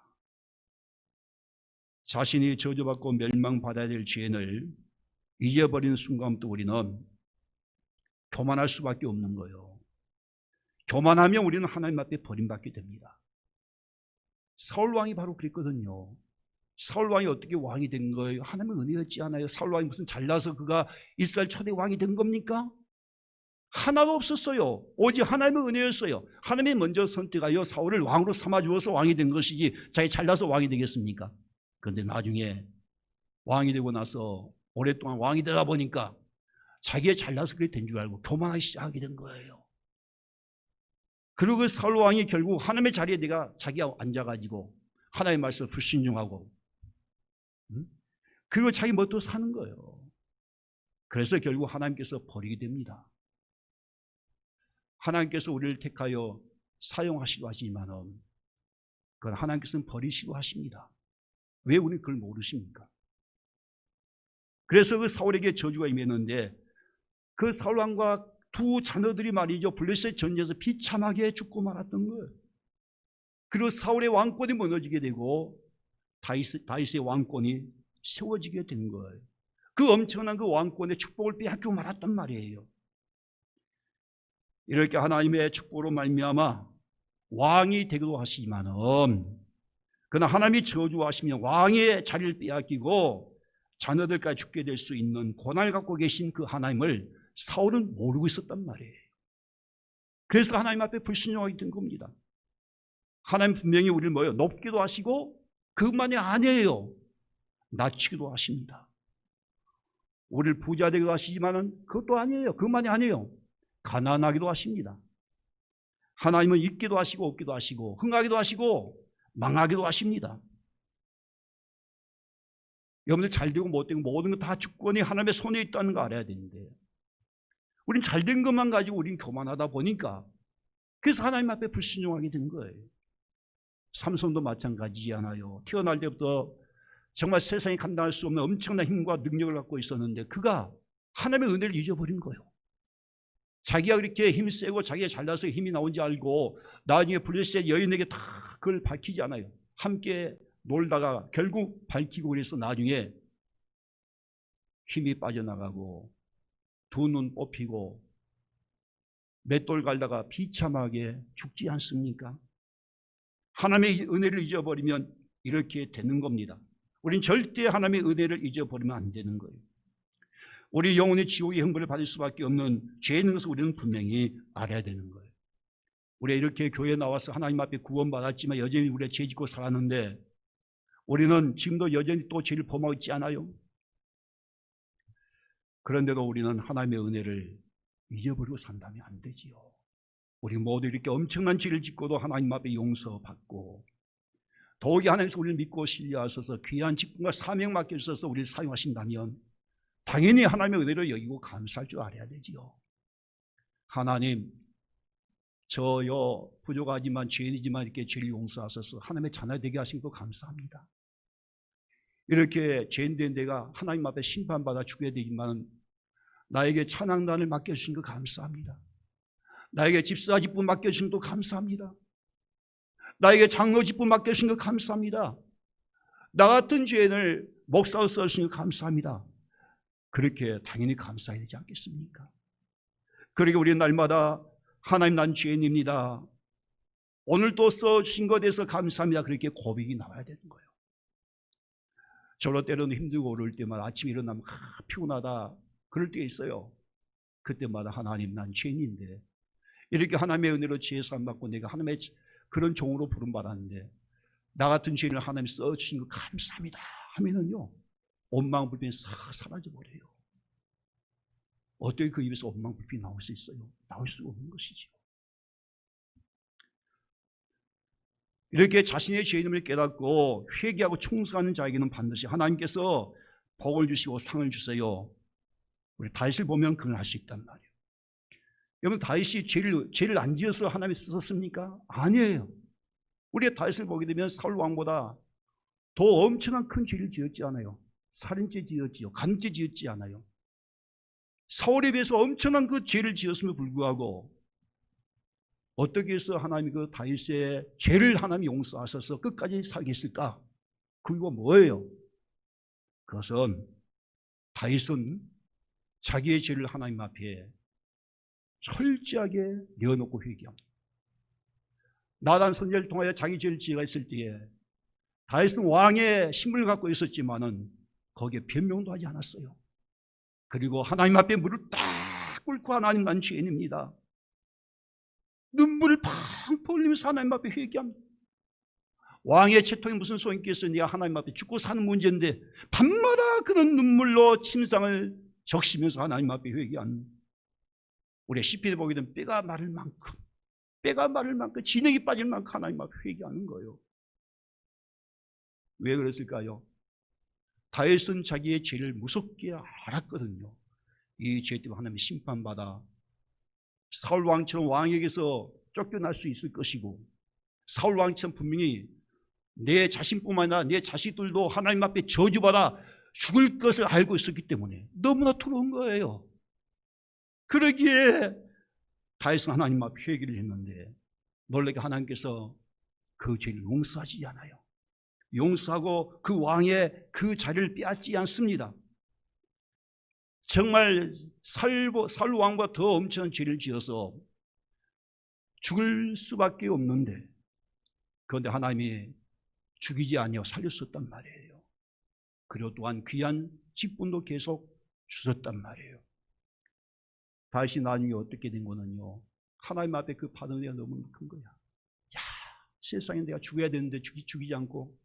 자신이 저주받고 멸망받아야 될 죄인을 잊어버리는 순간부터 우리는 교만할 수밖에 없는 거예요. 교만하면 우리는 하나님 앞에 버림받게 됩니다. 사울왕이 바로 그랬거든요. 사울왕이 어떻게 왕이 된 거예요? 하나님의 은혜였지 않아요? 사울왕이 무슨 잘나서 그가 이스라엘 초대 왕이 된 겁니까? 하나도 없었어요. 오직 하나님의 은혜였어요. 하나님이 먼저 선택하여 사울을 왕으로 삼아주어서 왕이 된 것이지 자기 잘나서 왕이 되겠습니까? 그런데 나중에 왕이 되고 나서 오랫동안 왕이 되다 보니까 자기가 잘나서 그렇게 된 줄 알고 교만하기 시작하게 된 거예요. 그리고 그 사울 왕이 결국 하나님의 자리에 자기가 앉아가지고 하나님의 말씀을 불순종하고 그리고 자기 멋대로 사는 거예요. 그래서 결국 하나님께서 버리게 됩니다. 하나님께서 우리를 택하여 사용하시려 하시지만은 그건 하나님께서는 버리시려 하십니다. 왜 우리는 그걸 모르십니까? 그래서 그 사울에게 저주가 임했는데 그 사울 왕과 두 자녀들이 말이죠, 블레셋 전쟁에서 비참하게 죽고 말았던 거예요. 그리고 사울의 왕권이 무너지게 되고 다윗의 왕권이 세워지게 된 거예요. 그 엄청난 그 왕권의 축복을 빼앗기고 말았단 말이에요. 이렇게 하나님의 축복으로 말미암아 왕이 되기도 하시지만은, 그러나 하나님이 저주하시면 왕의 자리를 빼앗기고 자녀들까지 죽게 될 수 있는 고난을 갖고 계신 그 하나님을 사울은 모르고 있었단 말이에요. 그래서 하나님 앞에 불순종하게 된 겁니다. 하나님 분명히 우리를 뭐예요? 높기도 하시고 그것만이 아니에요. 낮추기도 하십니다. 우리를 부자 되기도 하시지만은 그것도 아니에요. 그것만이 아니에요. 가난하기도 하십니다. 하나님은 있기도 하시고 없기도 하시고 흥하기도 하시고 망하기도 하십니다. 여러분들 잘되고 못되고 모든 것 다 주권이 하나님의 손에 있다는 거 알아야 되는데, 우린 잘된 것만 가지고 우린 교만하다 보니까 그래서 하나님 앞에 불순종하게 된 거예요. 삼손도 마찬가지잖아요. 태어날 때부터 정말 세상에 감당할 수 없는 엄청난 힘과 능력을 갖고 있었는데 그가 하나님의 은혜를 잊어버린 거예요. 자기가 그렇게 힘이 세고 자기가 잘나서 힘이 나온지 알고 나중에 블레셋 여인에게 다 그걸 밝히지 않아요. 함께 놀다가 결국 밝히고 그래서 나중에 힘이 빠져나가고 두 눈 뽑히고 맷돌 갈다가 비참하게 죽지 않습니까? 하나님의 은혜를 잊어버리면 이렇게 되는 겁니다. 우린 절대 하나님의 은혜를 잊어버리면 안 되는 거예요. 우리 영혼의 지옥의 형벌을 받을 수밖에 없는 죄에 있는 것을 우리는 분명히 알아야 되는 거예요. 우리가 이렇게 교회에 나와서 하나님 앞에 구원받았지만 여전히 우리가 죄 짓고 살았는데 우리는 지금도 여전히 또 죄를 범하고 있지 않아요? 그런데도 우리는 하나님의 은혜를 잊어버리고 산다면 안 되지요. 우리 모두 이렇게 엄청난 죄를 짓고도 하나님 앞에 용서받고 더욱이 하나님께서 우리를 믿고 신뢰하셔서 귀한 직분과 사명 맡겨주셔서 우리를 사용하신다면 당연히 하나님의 은혜를 여기고 감사할 줄 알아야 되지요. 하나님, 저요 부족하지만 죄인이지만 이렇게 죄를 용서하셔서 하나님의 자녀 되게 하신 거 감사합니다. 이렇게 죄인된 내가 하나님 앞에 심판받아 죽게 되지만 나에게 찬양단을 맡겨주신 거 감사합니다. 나에게 집사 직분 맡겨주신 거 감사합니다. 나에게 장로 직분 맡겨주신 거 감사합니다. 나 같은 죄인을 목사로 써주신 거 감사합니다. 그렇게 당연히 감사해야 되지 않겠습니까? 그러게 우리는 날마다 하나님 난 죄인입니다. 오늘 또 써주신 것에 대해서 감사합니다. 그렇게 고백이 나와야 되는 거예요. 저로 때로는 힘들고 어려울 때마다 아침에 일어나면 피곤하다 그럴 때가 있어요. 그때마다 하나님 난 죄인인데 이렇게 하나님의 은혜로 지혜 사함 받고 내가 하나님의 그런 종으로 부름받았는데 나 같은 죄인을 하나님이 써주신 거 감사합니다 하면은요 원망불평이 싹 사라져버려요. 어떻게 그 입에서 원망불평이 나올 수 있어요? 나올 수 없는 것이지요. 이렇게 자신의 죄인임을 깨닫고 회개하고 충성하는 자에게는 반드시 하나님께서 복을 주시고 상을 주세요. 우리 다윗을 보면 그걸 할 수 있단 말이에요. 여러분 다윗이 죄를 안 지어서 하나님이 쓰셨습니까? 아니에요. 우리가 다윗을 보게 되면 사울 왕보다 더 엄청난 큰 죄를 지었지 않아요. 살인죄 지었지요. 간죄 지었지 않아요. 사울에 비해서 엄청난 그 죄를 지었음에도 불구하고 어떻게 해서 하나님이 그 다윗의 죄를 하나님이 용서하셔서 끝까지 살게 했을까? 그거 뭐예요? 그것은 다윗은 자기의 죄를 하나님 앞에 철저하게 내어놓고 회개합니다. 나단 선지자를 통하여 자기 죄를 지어갔을 때에 다윗은 왕의 신분을 갖고 있었지만은 거기에 변명도 하지 않았어요. 그리고 하나님 앞에 무릎 딱 꿇고 하나님 난 죄인입니다. 눈물을 팡팡 흘리면서 하나님 앞에 회개합니다. 왕의 채통이 무슨 소용이 있겠어요? 네가 하나님 앞에 죽고 사는 문제인데 밤마다 그런 눈물로 침상을 적시면서 하나님 앞에 회개한 우리 시편에 보게 되면 뼈가 마를 만큼 진액이 빠질 만큼 하나님 앞에 회개하는 거예요. 왜 그랬을까요? 다윗은 자기의 죄를 무섭게 알았거든요. 이 죄 때문에 하나님의 심판받아 사울 왕처럼 왕에게서 쫓겨날 수 있을 것이고 사울 왕처럼 분명히 내 자신뿐만 아니라 내 자식들도 하나님 앞에 저주받아 죽을 것을 알고 있었기 때문에 너무나 두려운 거예요. 그러기에 다윗은 하나님 앞에 회개를 했는데 놀라게 하나님께서 그 죄를 용서하지 않아요. 용서하고 그 왕의 그 자리를 빼앗지 않습니다. 정말 사울 왕보다 더 엄청난 죄를 지어서 죽을 수밖에 없는데, 그런데 하나님이 죽이지 아니하고 살렸었단 말이에요. 그리고 또한 귀한 직분도 계속 주셨단 말이에요. 다윗이 나중에 어떻게 된 거는요, 하나님 앞에 그 받은 은혜가 너무 큰 거야. 야, 세상에 내가 죽어야 되는데 죽이지 않고,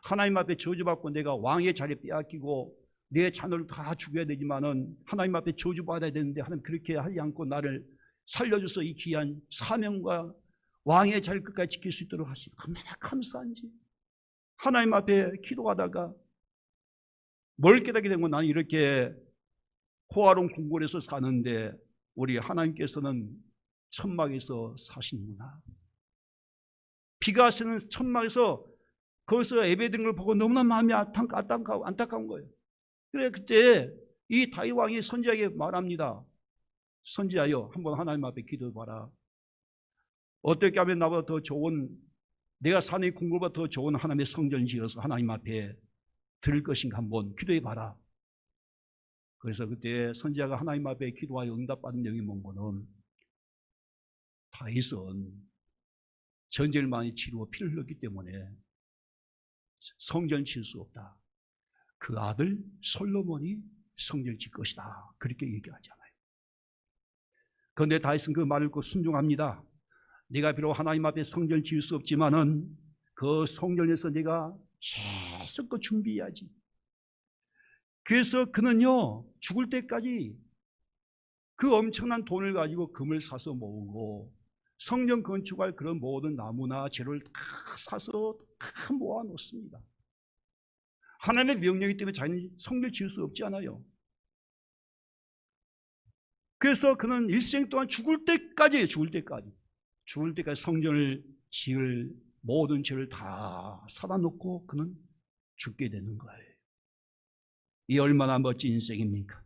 하나님 앞에 저주받고 내가 왕의 자리에 빼앗기고 내 자녀를 다 죽여야 되지만은 하나님 앞에 저주받아야 되는데 하나님 그렇게 하지 않고 나를 살려줘서 이 귀한 사명과 왕의 자리를 끝까지 지킬 수 있도록 하시니 얼마나 감사한지. 하나님 앞에 기도하다가 뭘 깨닫게 된 건, 나는 이렇게 호화로운 궁궐에서 사는데 우리 하나님께서는 천막에서 사시는구나. 비가 새는 천막에서 거기서 예배드리는 걸 보고 너무나 마음이 안타까운 거예요. 그래, 그때 이 다윗 왕이 선지자에게 말합니다. 선지자여, 한번 하나님 앞에 기도해봐라. 어떻게 하면 나보다 더 좋은, 내가 사는 궁궐보다 더 좋은 하나님의 성전을 지어서 하나님 앞에 드릴 것인가 한번 기도해봐라. 그래서 그때 선지자가 하나님 앞에 기도하여 응답받은 내용이 뭔가는, 다윗은 전쟁을 많이 치르고 피를 흘렸기 때문에 성전을 지을 수 없다. 그 아들 솔로몬이 성전을 질 것이다. 그렇게 얘기하잖아요. 그런데 다윗은 그 말을 듣고 순종합니다. 내가 비록 하나님 앞에 성전을 지을 수 없지만은 그 성전에서 내가 계속 그 준비해야지. 그래서 그는요, 죽을 때까지 그 엄청난 돈을 가지고 금을 사서 모으고 성전 건축할 그런 모든 나무나 재료를 다 사서 다 모아 놓습니다. 하나님의 명령이기 때문에 자기는 성전을 지을 수 없지 않아요. 그래서 그는 일생 동안 죽을 때까지 성전을 지을 모든 재료를 다 사다 놓고 그는 죽게 되는 거예요. 이 얼마나 멋진 인생입니까?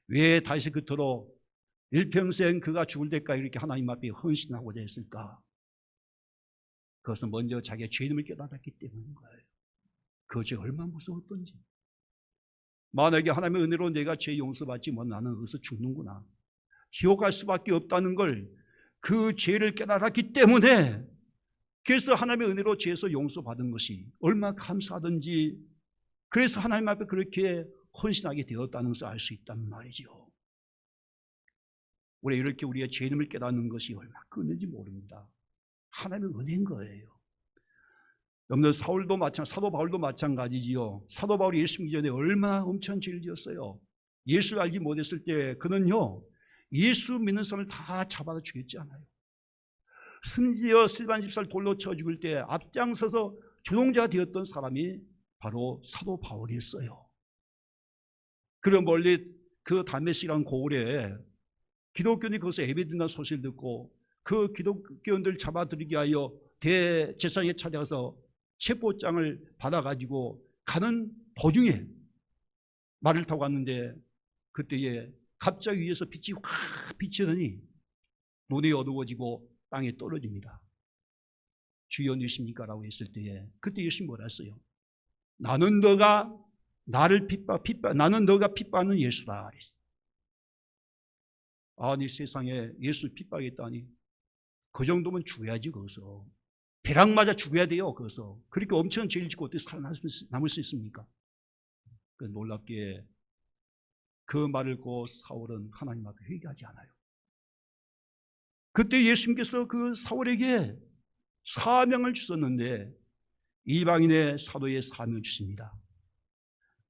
왜 다윗이 그토록 일평생 그가 죽을 때까지 이렇게 하나님 앞에 헌신하고자 했을까? 그것은 먼저 자기의 죄임을 깨달았기 때문인 거예요. 그 죄가 얼마나 무서웠던지. 만약에 하나님의 은혜로 내가 죄 용서받지 못하면 나는 어디서 죽는구나, 지옥 갈 수밖에 없다는 걸 그 죄를 깨달았기 때문에, 그래서 하나님의 은혜로 죄에서 용서받은 것이 얼마나 감사하든지, 그래서 하나님 앞에 그렇게 헌신하게 되었다는 것을 알 수 있단 말이죠. 우리 이렇게 우리의 죄임을 깨닫는 것이 얼마나 큰 은혜인지 모릅니다. 하나님의 은혜인 거예요. 여러분들, 사도 바울도 마찬가지지요. 사도 바울이 예수 믿기 전에 얼마나 엄청난 죄를 지었어요. 예수를 알지 못했을 때 그는요, 예수 믿는 사람을 다 잡아다 죽였지 않아요. 심지어 스데반 집사를 돌로 쳐 죽을 때 앞장서서 주동자가 되었던 사람이 바로 사도 바울이었어요. 그리고 멀리 그 다메섹이라는 고을에 기독교인이 거기서 예배드린다는 소식을 듣고 그 기독교인들 잡아들이기 위하여 대제사장에 찾아가서 체포장을 받아가지고 가는 도중에 말을 타고 갔는데, 그때에 갑자기 위에서 빛이 확 비치더니 눈이 어두워지고 땅에 떨어집니다. 주여 누구십니까? 라고 했을 때에 그때 예수님이 뭐라 했어요? 나는 너가 핍박하는 예수다. 아니, 세상에 예수를 핍박했다니. 그 정도면 죽어야지. 거기서 벼락 맞아 죽어야 돼요. 거기서 그렇게 엄청난 죄를 짓고 어떻게 살아남을 수 있습니까? 그 놀랍게 그 말을 듣고 사울은 하나님 앞에 회개하지 않아요. 그때 예수님께서 그 사울에게 사명을 주셨는데 이방인의 사도의 사명을 주십니다.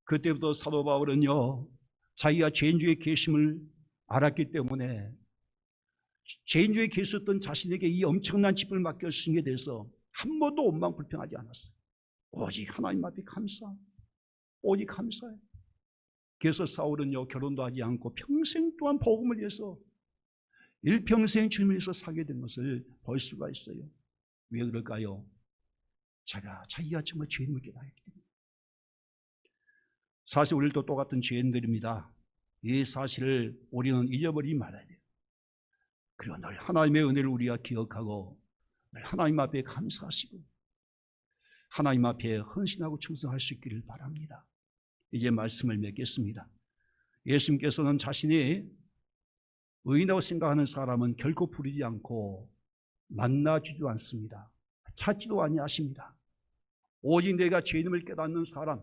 그때부터 사도 바울은요, 자기가 죄인 중에 계심을 알았기 때문에 죄인 중에 계셨던 자신에게 이 엄청난 직분을 맡겨주신 것에 대해서 한 번도 원망 불평하지 않았어요. 오직 하나님 앞에 감사, 오직 감사해. 그래서 사울은요, 결혼도 하지 않고 평생 동안 복음을 위해서 일평생 주님을 위해서 살게 된 것을 볼 수가 있어요. 왜 그럴까요? 자기가 정말 죄인을 깨달았기 때문에. 사실 우리도 똑같은 죄인들입니다. 이 사실을 우리는 잊어버리지 말아야 돼요. 그리고 늘 하나님의 은혜를 우리가 기억하고 늘 하나님 앞에 감사하시고 하나님 앞에 헌신하고 충성할 수 있기를 바랍니다. 이제 말씀을 맺겠습니다. 예수님께서는 자신이 의인이라고 생각하는 사람은 결코 부르지 않고 만나주지도 않습니다. 찾지도 아니하십니다. 오직 내가 죄인임을 깨닫는 사람,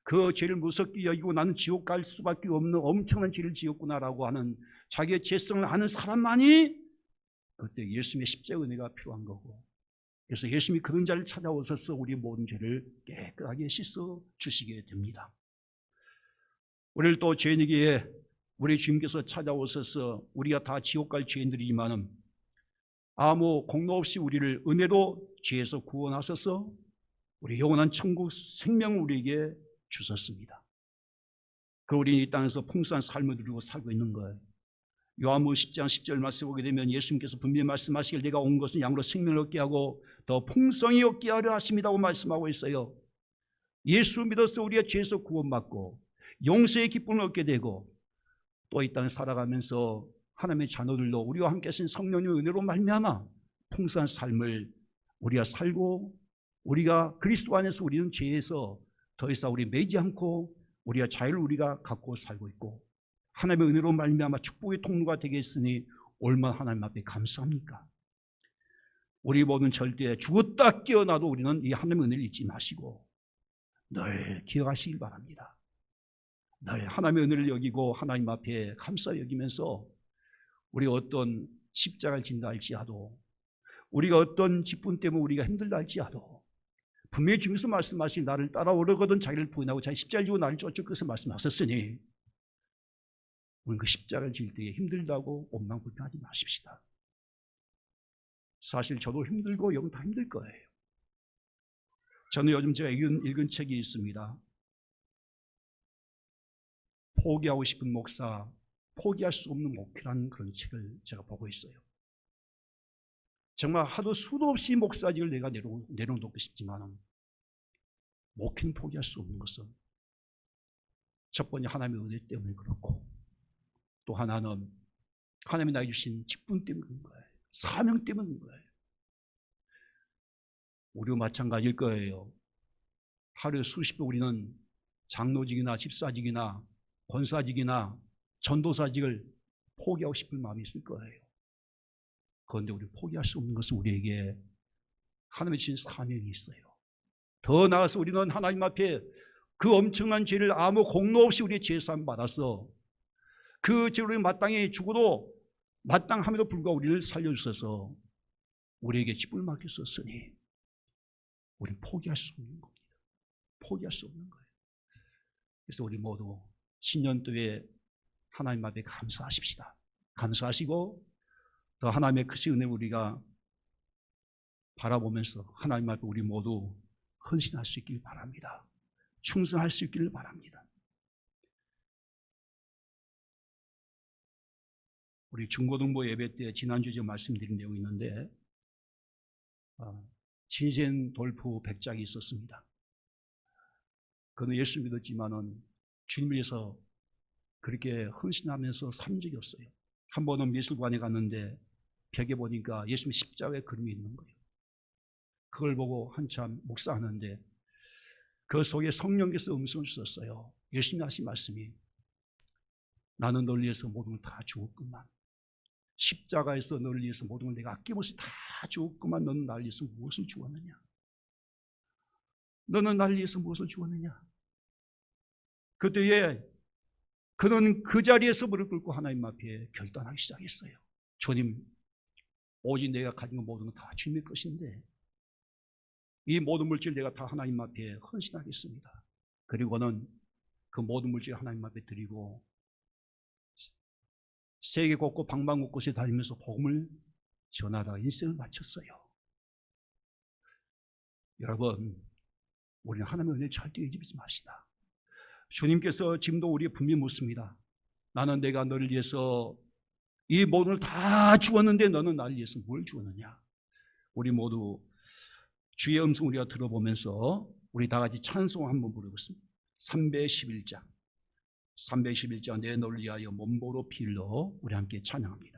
그 죄를 무섭게 여기고 나는 지옥 갈 수밖에 없는 엄청난 죄를 지었구나라고 하는 자기의 죄성을 아는 사람만이 그때 예수님의 십자가 은혜가 필요한 거고, 그래서 예수님이 그런 자를 찾아오셔서 우리 모든 죄를 깨끗하게 씻어 주시게 됩니다. 우리를 또 죄인이기에 우리 주님께서 찾아오셔서 우리가 다 지옥 갈 죄인들이지만은 아무 공로 없이 우리를 은혜로 죄에서 구원하셔서 우리 영원한 천국 생명을 우리에게 주셨습니다. 그 우리 이 땅에서 풍성한 삶을 누리고 살고 있는 거예요. 요한복음 10장 10절 말씀 보게 되면 예수님께서 분명히 말씀하시길 내가 온 것은 양으로 생명을 얻게 하고 더 풍성히 얻게 하려 하심이라고 말씀하고 있어요. 예수 믿어서 우리가 죄에서 구원받고 용서의 기쁨을 얻게 되고 또 이 땅에 살아가면서 하나님의 자녀들로 우리와 함께 하신 성령님의 은혜로 말미암아 풍성한 삶을 우리가 살고 우리가 그리스도 안에서 우리는 죄에서 더 이상 우리 매지 않고 우리가 자유를 우리가 갖고 살고 있고 하나님의 은혜로 말미암아 축복의 통로가 되겠으니 얼마나 하나님 앞에 감사합니까? 우리 모든 절대 죽었다 깨어나도 우리는 이 하나님의 은혜를 잊지 마시고 늘 기억하시길 바랍니다. 늘 하나님의 은혜를 여기고 하나님 앞에 감사 여기면서 우리가 어떤 십자가를 진다 할지라도 우리가 어떤 직분 때문에 우리가 힘들다 할지라도 분명히 주님께서 말씀하신 나를 따라오려거든 자기를 부인하고 자기 십자가를 지고 나를 쫓을 것을 말씀하셨으니 우리는 그 십자가를 질 때에 힘들다고 원망불평하지 마십시다. 사실 저도 힘들고 여러분 다 힘들 거예요. 저는 요즘 제가 읽은 책이 있습니다. 포기하고 싶은 목사, 포기할 수 없는 목회라는 그런 책을 제가 보고 있어요. 정말 하도 수도 없이 목사직을 내가 내려놓고 싶지만 목회는 포기할 수 없는 것은 첫 번째 하나님의 은혜 때문에 그렇고 또 하나는 하나님이 나에게 주신 직분 때문에 그런 거예요. 사명 때문에 그런 거예요. 우리도 마찬가지일 거예요. 하루에 수십 번 우리는 장로직이나 집사직이나 권사직이나 전도사직을 포기하고 싶은 마음이 있을 거예요. 그런데 우리 포기할 수 없는 것은 우리에게 하나님의 주신 사명이 있어요. 더 나아가서 우리는 하나님 앞에 그 엄청난 죄를 아무 공로 없이 우리의 죄사함 받아서 그 죄로 마땅히 죽어도 마땅함에도 불구하고 우리를 살려주셔서 우리에게 집을 맡겼었으니 우리는 포기할 수 없는 겁니다. 포기할 수 없는 거예요. 그래서 우리 모두 신년도에 하나님 앞에 감사하십시다. 감사하시고 더 하나님의 크신 은혜를 우리가 바라보면서 하나님 앞에 우리 모두 헌신할 수 있길 바랍니다. 충성할 수 있기를 바랍니다. 우리 중고등부 예배 때 지난주에 제가 말씀드린 내용이 있는데 진센 돌프 백작이 있었습니다. 그는 예수 믿었지만은 주님을 위해서 그렇게 헌신하면서 산 적이 없어요. 한 번은 미술관에 갔는데 벽에 보니까 예수님의 십자가의 그림이 있는 거예요. 그걸 보고 한참 묵상하는데 그 속에 성령께서 음성을 주셨어요. 예수님이 하신 말씀이 나는 너를 위해서 모든 걸 다 주었구만. 십자가에서 너를 위해서 모든 걸 내가 아낌없이 다 주었구만. 너는 나를 위해서 무엇을 주었느냐? 너는 나를 위해서 무엇을 주었느냐? 그때에 그는 그 자리에서 무릎 꿇고 하나님 앞에 결단하기 시작했어요. 주님, 오직 내가 가진 것 모든 건 다 주님의 것인데 이 모든 물질 내가 다 하나님 앞에 헌신하겠습니다. 그리고는 그 모든 물질 하나님 앞에 드리고 세계 곳곳 방방곳곳에 다니면서 복음을 전하다가 인생을 마쳤어요. 여러분, 우리는 하나님의 은혜를 절대 잊지 마시다. 주님께서 지금도 우리의 분명히 묻습니다. 나는 내가 너를 위해서 이 모든 걸 다 주었는데 너는 나를 위해서 뭘 주었느냐? 우리 모두 주의 음성 우리가 들어보면서 우리 다 같이 찬송 한번 부르겠습니다. 311장 311장 내 너를 위하여 몸보로 피흘러 우리 함께 찬양합니다.